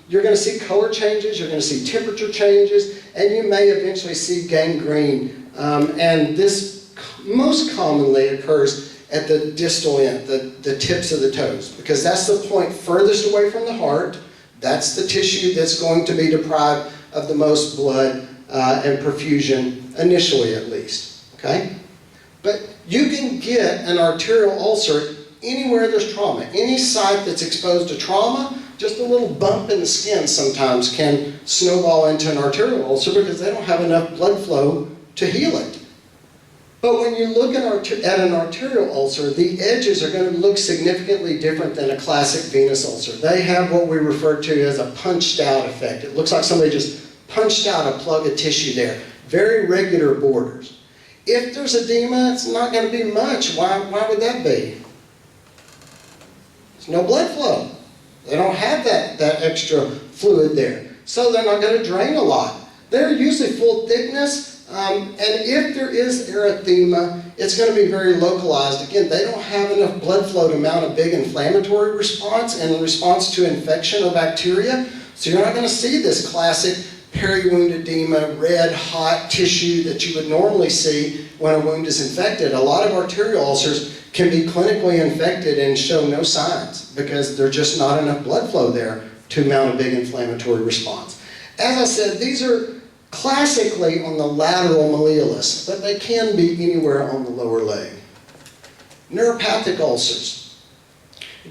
You're going to see color changes, you're going to see temperature changes, and you may eventually see gangrene. And this most commonly occurs at the distal end, the tips of the toes, because that's the point furthest away from the heart. That's the tissue that's going to be deprived of the most blood and perfusion, initially at least. Okay? But you can get an arterial ulcer anywhere there's trauma. Any site that's exposed to trauma, just a little bump in the skin sometimes can snowball into an arterial ulcer because they don't have enough blood flow to heal it. But when you look at an arterial ulcer, the edges are going to look significantly different than a classic venous ulcer. They have what we refer to as a punched out effect. It looks like somebody just punched out a plug of tissue there. Very regular borders. If there's edema, it's not going to be much. Why would that be? There's no blood flow. They don't have that extra fluid there. So they're not going to drain a lot. They're usually full thickness. And if there is erythema, it's going to be very localized. Again, they don't have enough blood flow to mount a big inflammatory response and response to infection or bacteria. So you're not going to see this classic peri-wound edema, red, hot tissue that you would normally see when a wound is infected. A lot of arterial ulcers can be clinically infected and show no signs because there's just not enough blood flow there to mount a big inflammatory response. As I said, these are classically on the lateral malleolus, but they can be anywhere on the lower leg. Neuropathic ulcers,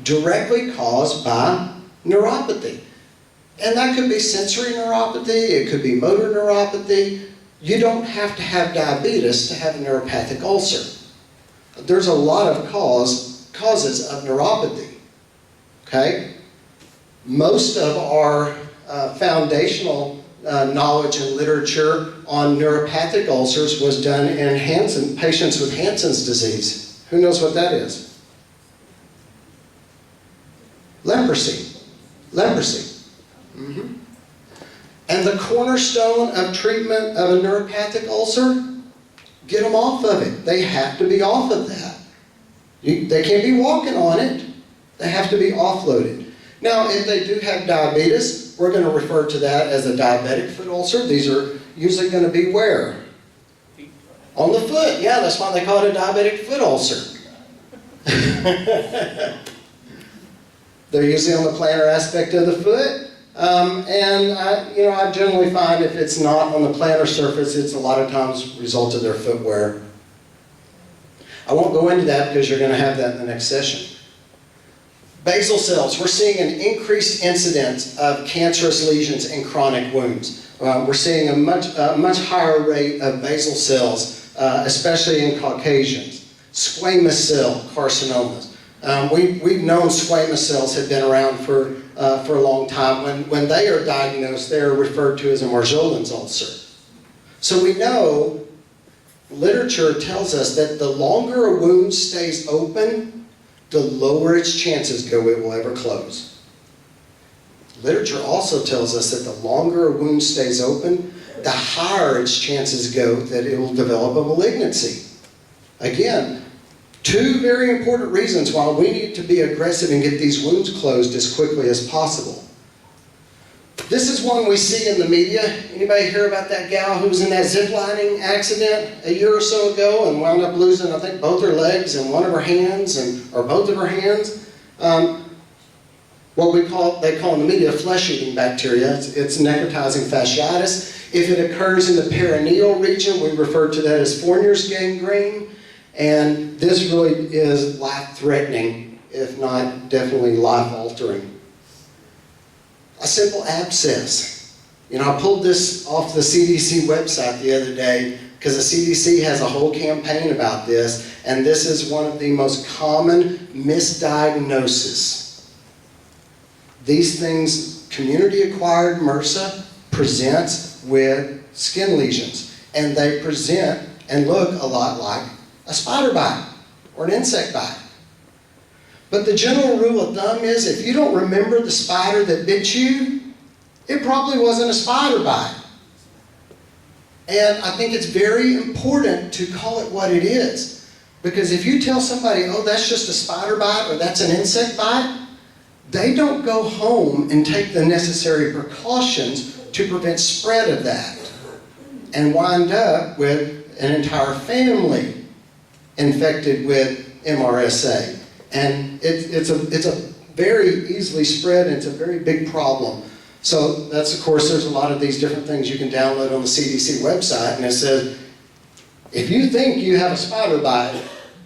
directly caused by neuropathy. And that could be sensory neuropathy, it could be motor neuropathy. You don't have to have diabetes to have a neuropathic ulcer. There's a lot of causes of neuropathy, okay? Most of our foundational knowledge and literature on neuropathic ulcers was done in patients with Hansen's disease. Who knows what that is? Leprosy. Mm-hmm. And the cornerstone of treatment of a neuropathic ulcer, get them off of it. They have to be off of that. They can't be walking on it. They have to be offloaded. Now, if they do have diabetes, we're going to refer to that as a diabetic foot ulcer. These are usually going to be where? On the foot. Yeah, that's why they call it a diabetic foot ulcer. They're usually on the plantar aspect of the foot. And I generally find if it's not on the plantar surface, it's a lot of times a result of their footwear. I won't go into that because you're going to have that in the next session. Basal cells, we're seeing an increased incidence of cancerous lesions and chronic wounds. We're seeing a much higher rate of basal cells, especially in Caucasians. Squamous cell carcinomas. We've known squamous cells have been around for a long time. When they are diagnosed, they are referred to as a Marjolain's ulcer. So we know, literature tells us that the longer a wound stays open, the lower its chances go it will ever close. Literature also tells us that the longer a wound stays open, the higher its chances go that it will develop a malignancy. Again, two very important reasons why we need to be aggressive and get these wounds closed as quickly as possible. This is one we see in the media. Anybody hear about that gal who was in that ziplining accident a year or so ago and wound up losing, I think, both her legs and one of her hands, or both of her hands? What they call in the media flesh-eating bacteria. It's necrotizing fasciitis. If it occurs in the perineal region, we refer to that as Fournier's gangrene. And this really is life-threatening, if not definitely life-altering. A simple abscess. I pulled this off the CDC website the other day because the CDC has a whole campaign about this, and this is one of the most common misdiagnoses. These things, community-acquired MRSA presents with skin lesions, and they present and look a lot like a spider bite or an insect bite. But the general rule of thumb is if you don't remember the spider that bit you, it probably wasn't a spider bite. And I think it's very important to call it what it is. Because if you tell somebody, oh, that's just a spider bite or that's an insect bite, they don't go home and take the necessary precautions to prevent spread of that and wind up with an entire family infected with MRSA. And it's a very easily spread, and it's a very big problem. So that's, of course, there's a lot of these different things you can download on the CDC website, and it says, if you think you have a spider bite,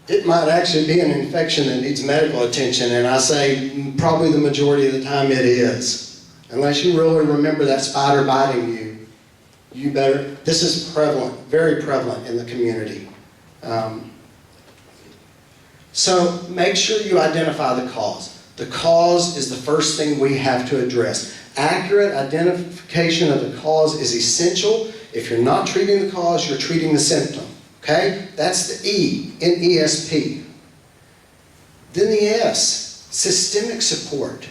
it might actually be an infection that needs medical attention, and I say probably the majority of the time it is. Unless you really remember that spider biting you, you better, this is prevalent, very prevalent in the community. So make sure you identify the cause. The cause is the first thing we have to address. Accurate identification of the cause is essential. If you're not treating the cause, you're treating the symptom. Okay? That's the E in ESP. Then the S, systemic support.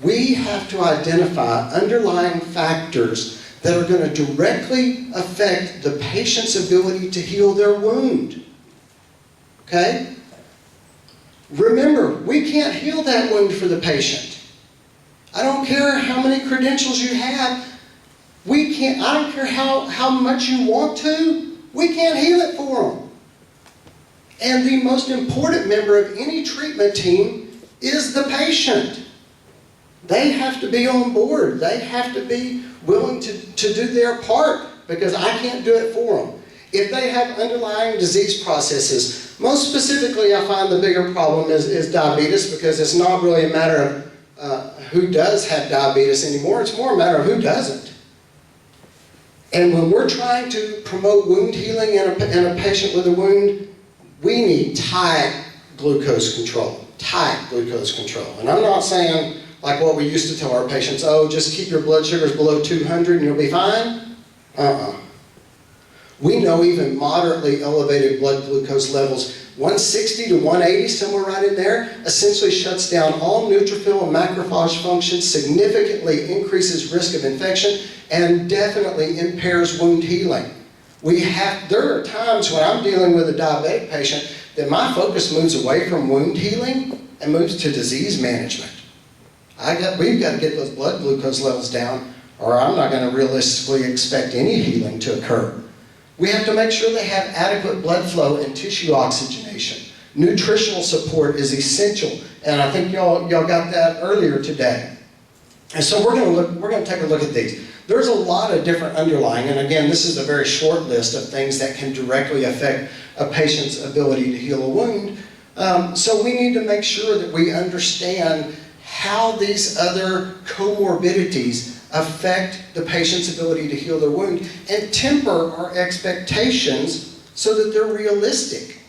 We have to identify underlying factors that are going to directly affect the patient's ability to heal their wound. Okay? Remember, we can't heal that wound for the patient. I don't care how many credentials you have. We can't, I don't care how much you want to, we can't heal it for them. And the most important member of any treatment team is the patient. They have to be on board. They have to be willing to do their part, because I can't do it for them. If they have underlying disease processes, most specifically I find the bigger problem is diabetes, because it's not really a matter of who does have diabetes anymore. It's more a matter of who doesn't. And when we're trying to promote wound healing in a patient with a wound, we need tight glucose control. Tight glucose control. And I'm not saying like what we used to tell our patients, oh, just keep your blood sugars below 200 and you'll be fine. We know even moderately elevated blood glucose levels, 160 to 180, somewhere right in there, essentially shuts down all neutrophil and macrophage function, significantly increases risk of infection, and definitely impairs wound healing. There are times when I'm dealing with a diabetic patient that my focus moves away from wound healing and moves to disease management. We've got to get those blood glucose levels down, or I'm not going to realistically expect any healing to occur. We have to make sure they have adequate blood flow and tissue oxygenation. Nutritional support is essential, and I think y'all got that earlier today. And so we're going to take a look at these. There's a lot of different underlying, and again, this is a very short list of things that can directly affect a patient's ability to heal a wound. So we need to make sure that we understand how these other comorbidities affect the patient's ability to heal their wound and temper our expectations so that they're realistic.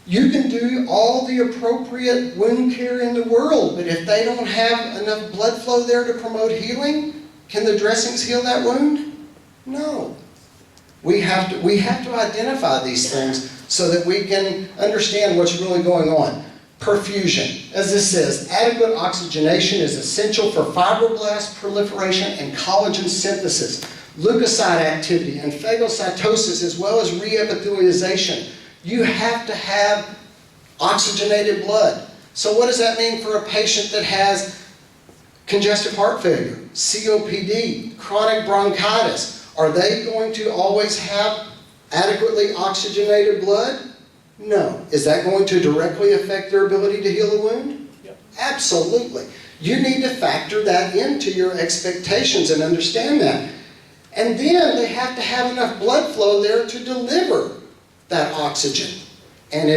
You can do all the appropriate wound care in the world, but if they don't have enough blood flow there to promote healing, can the dressings heal that wound? No. We have to identify these things so that we can understand what's really going on. Perfusion. As this says, adequate oxygenation is essential for fibroblast proliferation and collagen synthesis, leukocyte activity, and phagocytosis, as well as reepithelialization. You have to have oxygenated blood. So what does that mean for a patient that has congestive heart failure, COPD, chronic bronchitis? Are they going to always have adequately oxygenated blood? No. Is that going to directly affect their ability to heal a wound? Yep. Absolutely. You need to factor that into your expectations and understand that. And then they have to have enough blood flow there to deliver that oxygen. And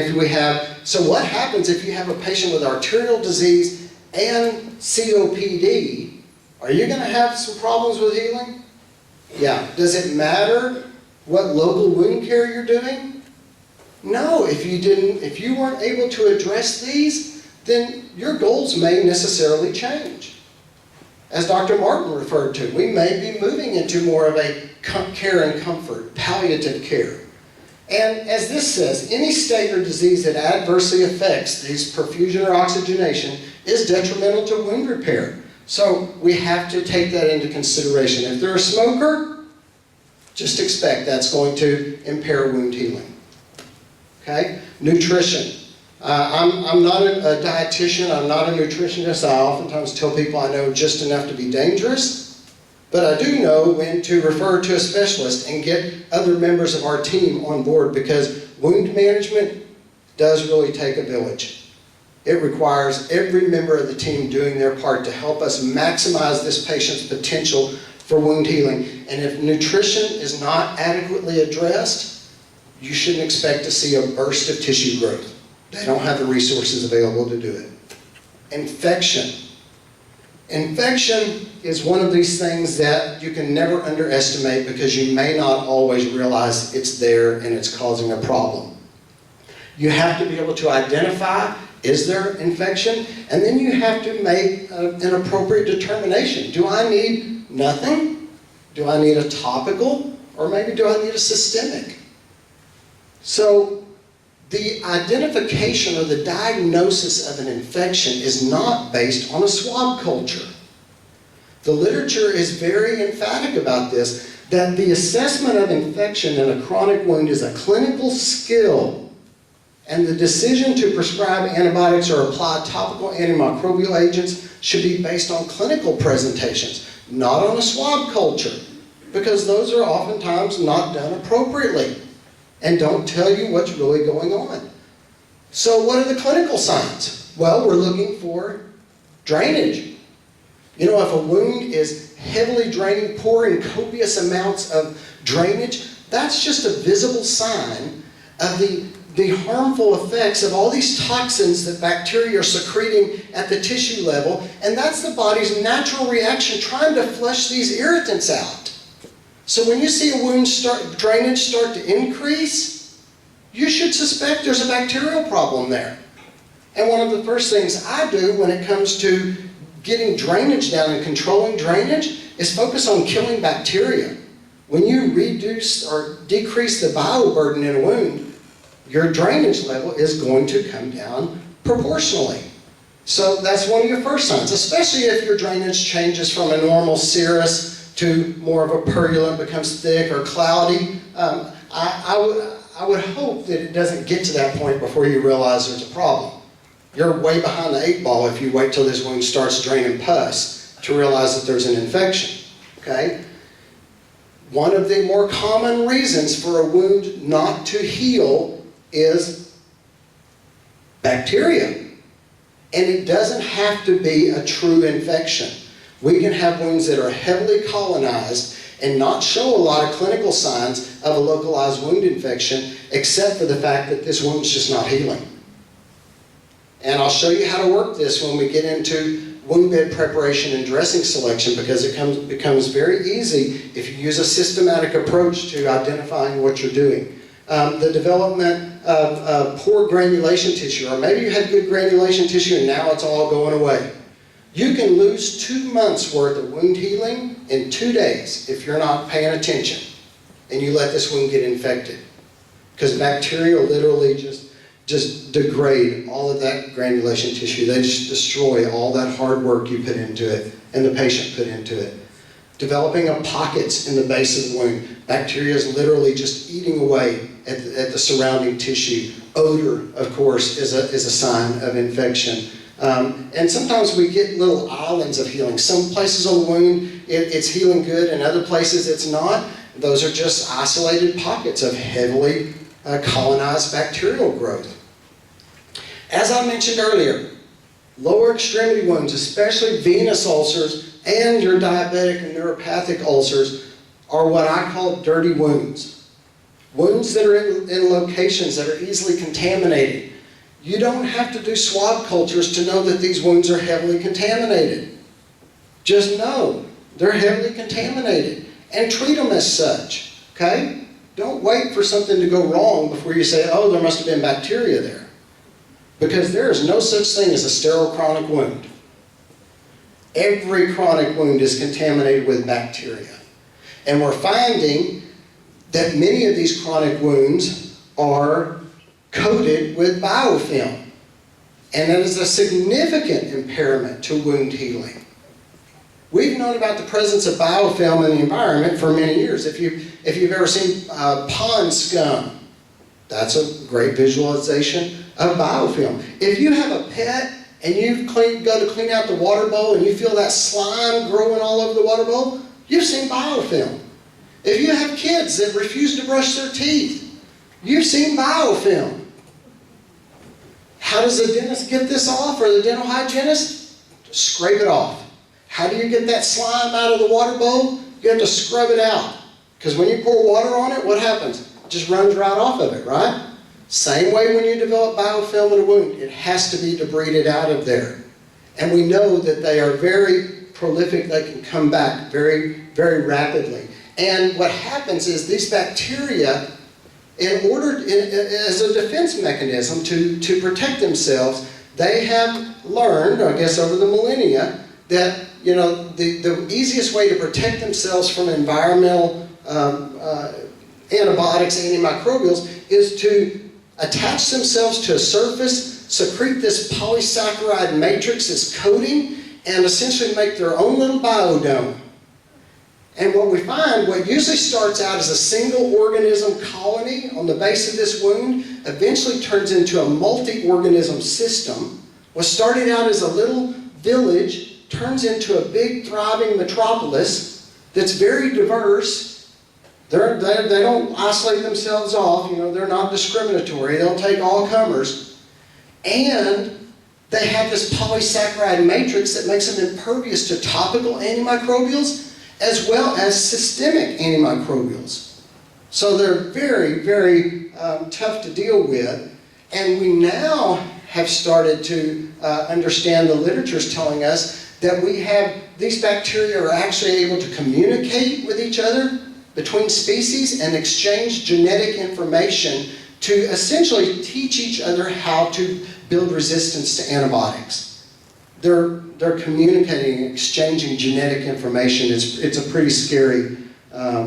so what happens if you have a patient with arterial disease and COPD? Are you going to have some problems with healing? Yeah. Does it matter what local wound care you're doing? No, if you weren't able to address these, then your goals may necessarily change. As Dr. Martin referred to, we may be moving into more of a care and comfort, palliative care. And as this says, any state or disease that adversely affects these perfusion or oxygenation is detrimental to wound repair. So we have to take that into consideration. If they're a smoker, just expect that's going to impair wound healing. Okay? Nutrition. I'm not a dietitian, I'm not a nutritionist. I oftentimes tell people I know just enough to be dangerous, but I do know when to refer to a specialist and get other members of our team on board, because wound management does really take a village. It requires every member of the team doing their part to help us maximize this patient's potential for wound healing. And if nutrition is not adequately addressed, you shouldn't expect to see a burst of tissue growth. They don't have the resources available to do it. Infection. Infection is one of these things that you can never underestimate because you may not always realize it's there and it's causing a problem. You have to be able to identify, is there infection? And then you have to make an appropriate determination. Do I need nothing? Do I need a topical? Or maybe do I need a systemic? So the identification or the diagnosis of an infection is not based on a swab culture. The literature is very emphatic about this, that the assessment of infection in a chronic wound is a clinical skill, and the decision to prescribe antibiotics or apply topical antimicrobial agents should be based on clinical presentations, not on a swab culture, because those are oftentimes not done appropriately and don't tell you what's really going on. So what are the clinical signs? Well, we're looking for drainage. You know, if a wound is heavily draining, pouring copious amounts of drainage, that's just a visible sign of the harmful effects of all these toxins that bacteria are secreting at the tissue level, and that's the body's natural reaction trying to flush these irritants out. So when you see a wound drainage start to increase, you should suspect there's a bacterial problem there. And one of the first things I do when it comes to getting drainage down and controlling drainage is focus on killing bacteria. When you reduce or decrease the bioburden in a wound, your drainage level is going to come down proportionally. So that's one of your first signs, especially if your drainage changes from a normal serous to more of a purulent, becomes thick or cloudy. I would hope that it doesn't get to that point before you realize there's a problem. You're way behind the 8 ball if you wait till this wound starts draining pus to realize that there's an infection, okay? One of the more common reasons for a wound not to heal is bacteria. And it doesn't have to be a true infection. We can have wounds that are heavily colonized and not show a lot of clinical signs of a localized wound infection, except for the fact that this wound's just not healing. And I'll show you how to work this when we get into wound bed preparation and dressing selection, because it becomes very easy if you use a systematic approach to identifying what you're doing. The development of poor granulation tissue, or maybe you had good granulation tissue and now it's all going away. You can lose 2 months worth of wound healing in 2 days if you're not paying attention and you let this wound get infected. Because bacteria literally just degrade all of that granulation tissue. They just destroy all that hard work you put into it and the patient put into it. Developing of pockets in the base of the wound. Bacteria is literally just eating away at the surrounding tissue. Odor, of course, is a sign of infection. And sometimes we get little islands of healing. Some places on the wound, it's healing good, and other places it's not. Those are just isolated pockets of heavily colonized bacterial growth. As I mentioned earlier, lower extremity wounds, especially venous ulcers and your diabetic and neuropathic ulcers, are what I call dirty wounds. Wounds that are in locations that are easily contaminated. You don't have to do swab cultures to know that these wounds are heavily contaminated. Just know they're heavily contaminated and treat them as such, okay? Don't wait for something to go wrong before you say, oh, there must have been bacteria there. Because there is no such thing as a sterile chronic wound. Every chronic wound is contaminated with bacteria. And we're finding that many of these chronic wounds are coated with biofilm. And that is a significant impairment to wound healing. We've known about the presence of biofilm in the environment for many years. If you've ever seen pond scum, that's a great visualization of biofilm. If you have a pet and you go to clean out the water bowl and you feel that slime growing all over the water bowl, you've seen biofilm. If you have kids that refuse to brush their teeth, you've seen biofilm. How does the dentist get this off, or the dental hygienist? Just scrape it off. How do you get that slime out of the water bowl? You have to scrub it out. Because when you pour water on it, what happens? It just runs right off of it, right? Same way when you develop biofilm in a wound, it has to be debrided out of there. And we know that they are very prolific, they can come back very, very rapidly. And what happens is these bacteria, as a defense mechanism to protect themselves, they have learned, I guess over the millennia, that the easiest way to protect themselves from environmental antibiotics, antimicrobials, is to attach themselves to a surface, secrete this polysaccharide matrix, this coating, and essentially make their own little biodome. And what we find, what usually starts out as a single organism colony on the base of this wound, eventually turns into a multi-organism system. What started out as a little village turns into a big thriving metropolis that's very diverse. They don't isolate themselves off, they're not discriminatory, they'll take all comers. And they have this polysaccharide matrix that makes them impervious to topical antimicrobials as well as systemic antimicrobials. So they're very, very tough to deal with. And we now have started to understand, the literature is telling us that these bacteria are actually able to communicate with each other between species and exchange genetic information to essentially teach each other how to build resistance to antibiotics. They're communicating and exchanging genetic information. It's a pretty scary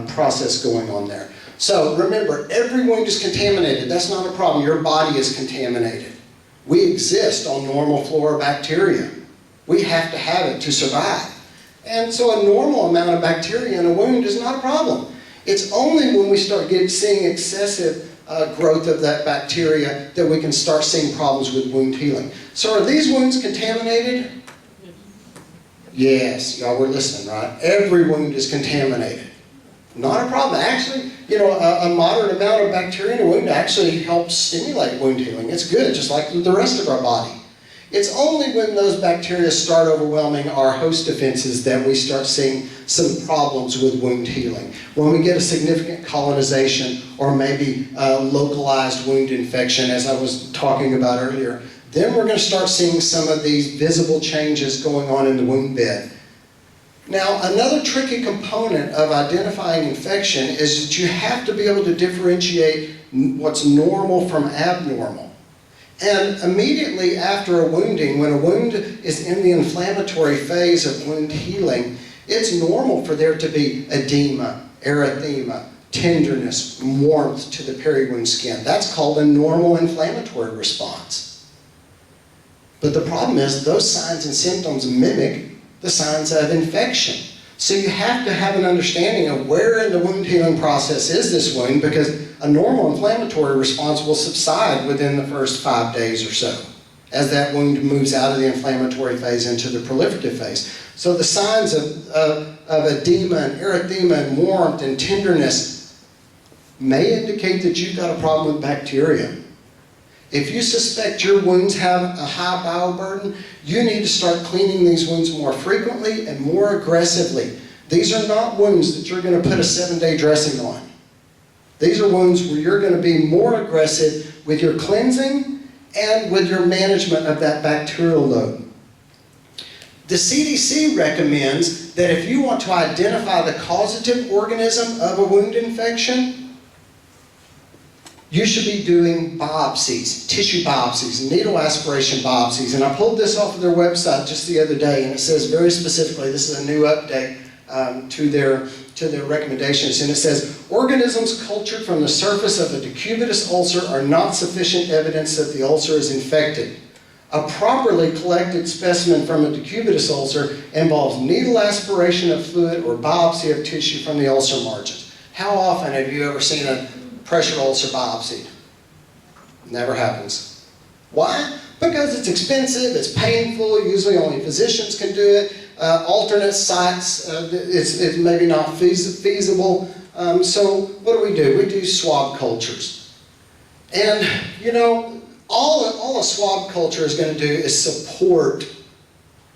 process going on there. So remember, every wound is contaminated. That's not a problem. Your body is contaminated. We exist on normal flora bacteria. We have to have it to survive. And so a normal amount of bacteria in a wound is not a problem. It's only when we start seeing excessive growth of that bacteria that we can start seeing problems with wound healing. So are these wounds contaminated? Yes, y'all were listening, right? Every wound is contaminated. Not a problem. Actually, a moderate amount of bacteria in a wound actually helps stimulate wound healing. It's good, just like the rest of our body. It's only when those bacteria start overwhelming our host defenses that we start seeing some problems with wound healing. When we get a significant colonization or maybe a localized wound infection, as I was talking about earlier, then we're going to start seeing some of these visible changes going on in the wound bed. Now, another tricky component of identifying infection is that you have to be able to differentiate what's normal from abnormal. And immediately after a wounding, when a wound is in the inflammatory phase of wound healing, it's normal for there to be edema, erythema, tenderness, warmth to the peri-wound skin. That's called a normal inflammatory response. But the problem is those signs and symptoms mimic the signs of infection. So you have to have an understanding of where in the wound healing process is this wound, because a normal inflammatory response will subside within the first 5 days or so as that wound moves out of the inflammatory phase into the proliferative phase. So the signs of edema and erythema and warmth and tenderness may indicate that you've got a problem with bacteria. If you suspect your wounds have a high bioburden, you need to start cleaning these wounds more frequently and more aggressively. These are not wounds that you're going to put a 7-day dressing on. These are wounds where you're going to be more aggressive with your cleansing and with your management of that bacterial load. The CDC recommends that if you want to identify the causative organism of a wound infection, you should be doing biopsies, tissue biopsies, needle aspiration biopsies. And I pulled this off of their website just the other day, and it says very specifically, this is a new update to their recommendations, and it says, organisms cultured from the surface of a decubitus ulcer are not sufficient evidence that the ulcer is infected. A properly collected specimen from a decubitus ulcer involves needle aspiration of fluid or biopsy of tissue from the ulcer margins. How often have you ever seen a pressure ulcer biopsy? Never happens. Why? Because it's expensive, it's painful, usually only physicians can do it, alternate sites, it's maybe not feasible. So what do? We do swab cultures. And, all a swab culture is going to do is support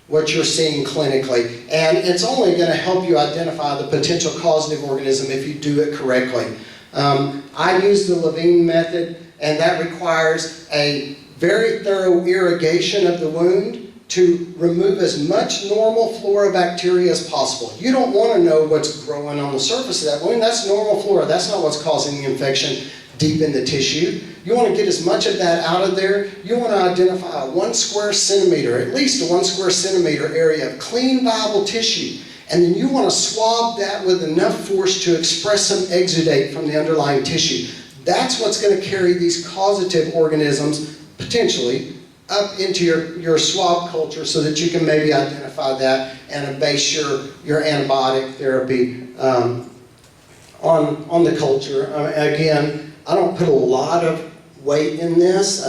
what you're seeing clinically. And it's only going to help you identify the potential causative organism if you do it correctly. I use the Levine method, and that requires a very thorough irrigation of the wound to remove as much normal flora bacteria as possible. You don't want to know what's growing on the surface of that wound. That's normal flora. That's not what's causing the infection deep in the tissue. You want to get as much of that out of there. You want to identify a 1 square centimeter, at least a 1 square centimeter area of clean, viable tissue. And then you want to swab that with enough force to express some exudate from the underlying tissue. That's what's going to carry these causative organisms, potentially, up into your swab culture so that you can maybe identify that and base your antibiotic therapy on the culture. Again, I don't put a lot of weight in this,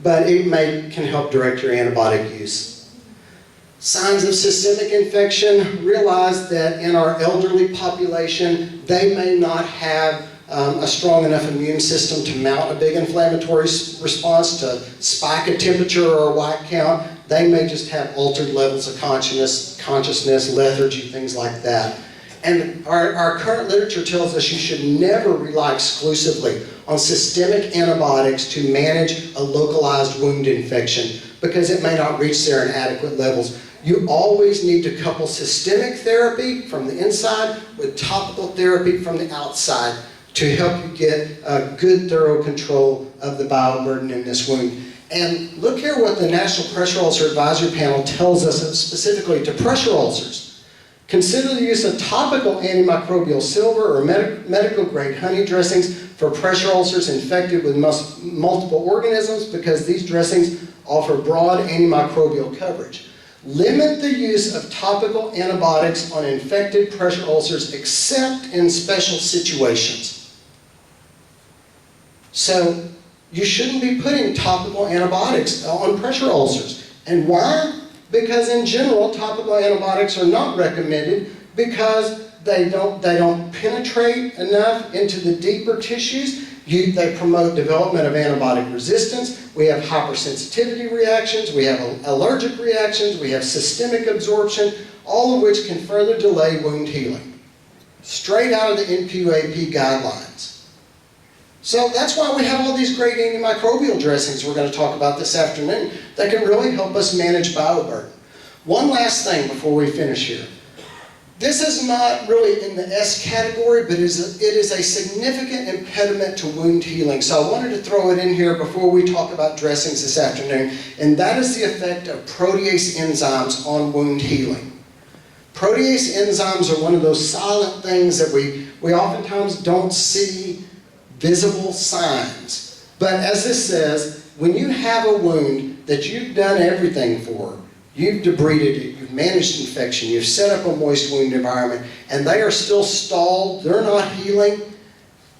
but it can help direct your antibiotic use. Signs of systemic infection, realize that in our elderly population, they may not have a strong enough immune system to mount a big inflammatory response, to spike a temperature or a white count. They may just have altered levels of consciousness, lethargy, things like that. And our current literature tells us you should never rely exclusively on systemic antibiotics to manage a localized wound infection because it may not reach there in adequate levels. You always need to couple systemic therapy from the inside with topical therapy from the outside to help you get a good, thorough control of the bioburden in this wound. And look here what the National Pressure Ulcer Advisory Panel tells us specifically to pressure ulcers. Consider the use of topical antimicrobial silver or medical-grade honey dressings for pressure ulcers infected with multiple organisms because these dressings offer broad antimicrobial coverage. Limit the use of topical antibiotics on infected pressure ulcers except in special situations. So you shouldn't be putting topical antibiotics on pressure ulcers. And why? Because in general, topical antibiotics are not recommended because they don't penetrate enough into the deeper tissues. They promote development of antibiotic resistance. We have hypersensitivity reactions. We have allergic reactions. We have systemic absorption, all of which can further delay wound healing. Straight out of the NQAP guidelines. So that's why we have all these great antimicrobial dressings we're going to talk about this afternoon that can really help us manage bioburden. One last thing before we finish here. This is not really in the S category, but it is a significant impediment to wound healing. So I wanted to throw it in here before we talk about dressings this afternoon, and that is the effect of protease enzymes on wound healing. Protease enzymes are one of those silent things that we oftentimes don't see visible signs. But as this says, when you have a wound that you've done everything for, you've debrided it, you've managed infection, you've set up a moist wound environment, and they are still stalled, they're not healing,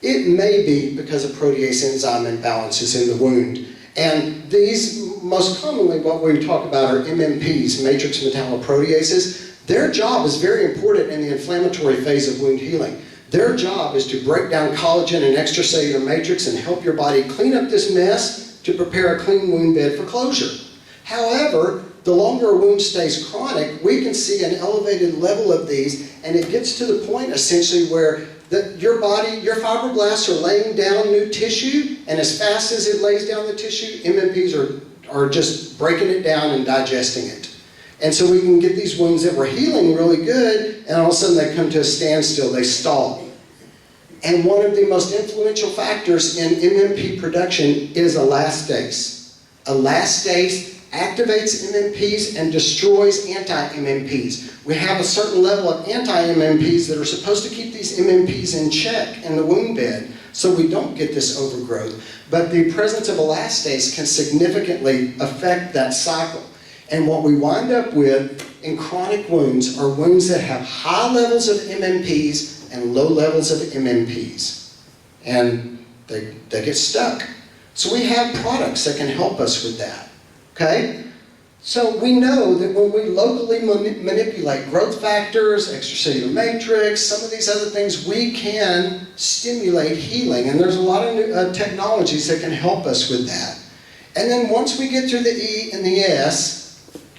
it may be because of protease enzyme imbalances in the wound. And these, most commonly what we talk about are MMPs, matrix metalloproteases. Their job is very important in the inflammatory phase of wound healing. Their job is to break down collagen and extracellular matrix and help your body clean up this mess to prepare a clean wound bed for closure. However, the longer a wound stays chronic, we can see an elevated level of these, and it gets to the point essentially where your body, your fibroblasts are laying down new tissue, and as fast as it lays down the tissue, MMPs are just breaking it down and digesting it. And so we can get these wounds that were healing really good, and all of a sudden they come to a standstill, they stall. And one of the most influential factors in MMP production is elastase. Elastase activates MMPs and destroys anti-MMPs. We have a certain level of anti-MMPs that are supposed to keep these MMPs in check in the wound bed so we don't get this overgrowth. But the presence of elastase can significantly affect that cycle. And what we wind up with in chronic wounds are wounds that have high levels of MMPs and low levels of MMPs. And they get stuck. So we have products that can help us with that. Okay? So we know that when we locally manipulate growth factors, extracellular matrix, some of these other things, we can stimulate healing. And there's a lot of new, technologies that can help us with that. And then once we get through the E and the S,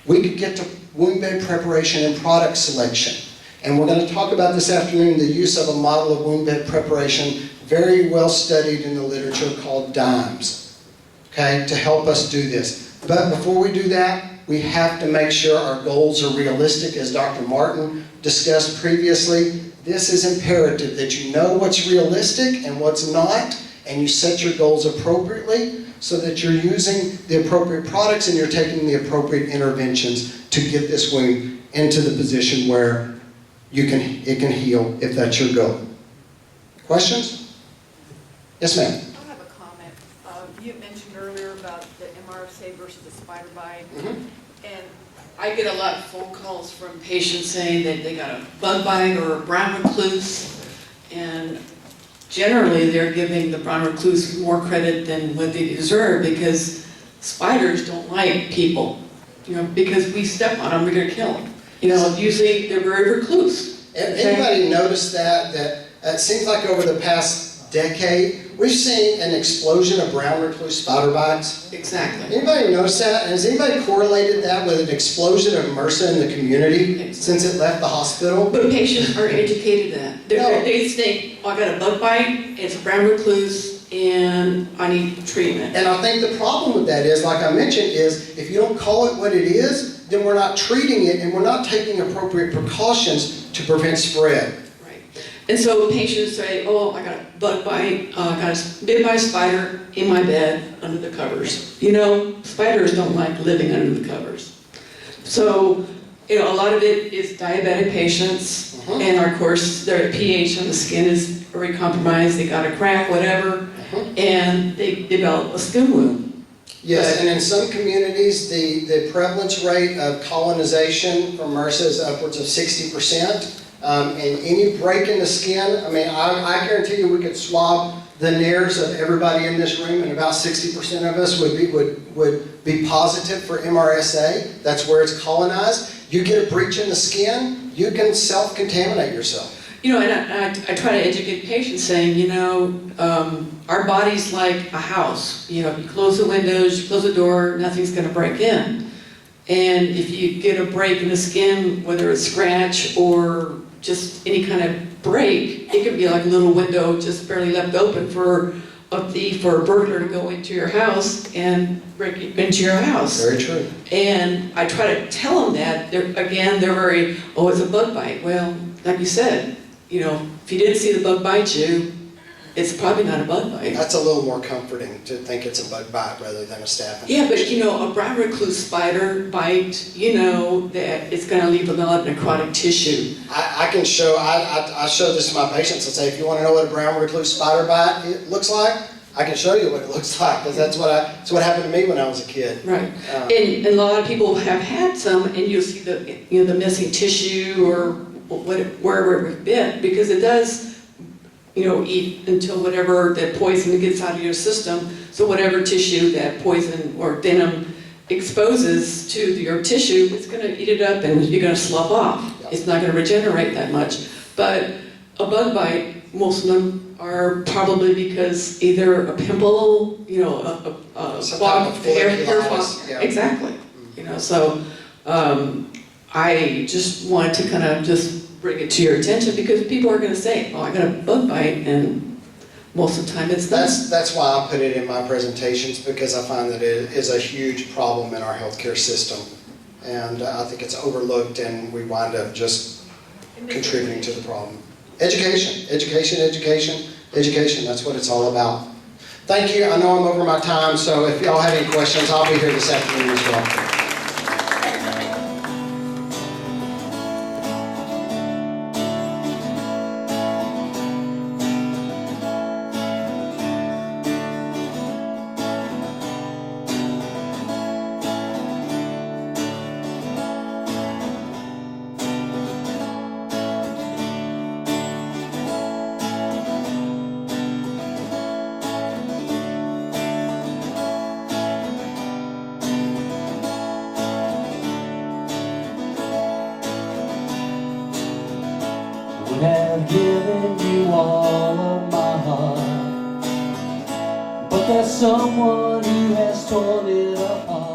we could get to wound bed preparation and product selection. And we're going to talk about this afternoon the use of a model of wound bed preparation very well studied in the literature called DIMES, okay, to help us do this. But before we do that, We have to make sure our goals are realistic, as Dr. Martin discussed previously. This is imperative that you know what's realistic and what's not, and you set your goals appropriately so that you're using the appropriate products and you're taking the appropriate interventions to get this wound into the position where it can heal if that's your goal. Questions? Yes, ma'am. I have a comment. You mentioned earlier about the MRSA versus the spider bite. And I get a lot of phone calls from patients saying that they got a bug bite or a brown recluse, and generally they're giving the brown recluse more credit than what they deserve, because spiders don't like people, because we step on them, we're going to kill them. Usually they're very recluse. Anybody notice that it seems like over the past decade, we've seen an explosion of brown recluse spider bites? Exactly. Anybody notice that? Has anybody correlated that with an explosion of MRSA in the community since it left the hospital? But patients are educated that. They think, oh, I got a bug bite, it's a brown recluse, and I need treatment. And I think the problem with that is, like I mentioned, is if you don't call it what it is, then we're not treating it and we're not taking appropriate precautions to prevent spread. And so patients say, oh, I got a bug bite, I got bit by a spider in my bed under the covers. Spiders don't like living under the covers. So, a lot of it is diabetic patients, and of course their pH on the skin is very compromised, they got a crack, whatever, and they develop a skin wound. Yes, and in some communities, the prevalence rate of colonization from MRSA is upwards of 60%. And any break in the skin, I guarantee you we could swab the nares of everybody in this room, and about 60% of us would be positive for MRSA. That's where it's colonized. You get a breach in the skin, you can self-contaminate yourself. And I try to educate patients saying, our body's like a house. If you close the windows, you close the door, nothing's going to break in. And if you get a break in the skin, whether it's scratch or just any kind of break, it could be like a little window just barely left open for a thief or a burglar to go into your house and break into your house. Very true. And I try to tell them that. They're very, oh, it's a bug bite. Well, like you said, if you didn't see the bug bite you, it's probably not a bug bite. That's a little more comforting to think it's a bug bite rather than a staph infection. Yeah, but a brown recluse spider bite, that it's going to leave a lot of necrotic tissue. I can show, I show this to my patients and say, if you want to know what a brown recluse spider bite looks like, I can show you what it looks like, because that's what happened to me when I was a kid. Right. And a lot of people have had some, and you'll see the missing tissue or wherever it bit, because it does eat until whatever that poison gets out of your system. So whatever tissue that poison or venom exposes to your tissue, it's going to eat it up and you're going to slough off. Yep. It's not going to regenerate that much. But a bug bite, most of them are probably because either a pimple, a clogged hair follicle. Yeah. Exactly. So I just wanted to kind of just bring it to your attention, because people are going to say, oh, I got a bug bite, and most of the time it's not. That's why I put it in my presentations, because I find that it is a huge problem in our healthcare system. And I think it's overlooked, and we wind up just contributing to the problem. Education, that's what it's all about. Thank you. I know I'm over my time, so if y'all have any questions, I'll be here this afternoon as well. Have given you all of my heart, but there's someone who has torn it apart.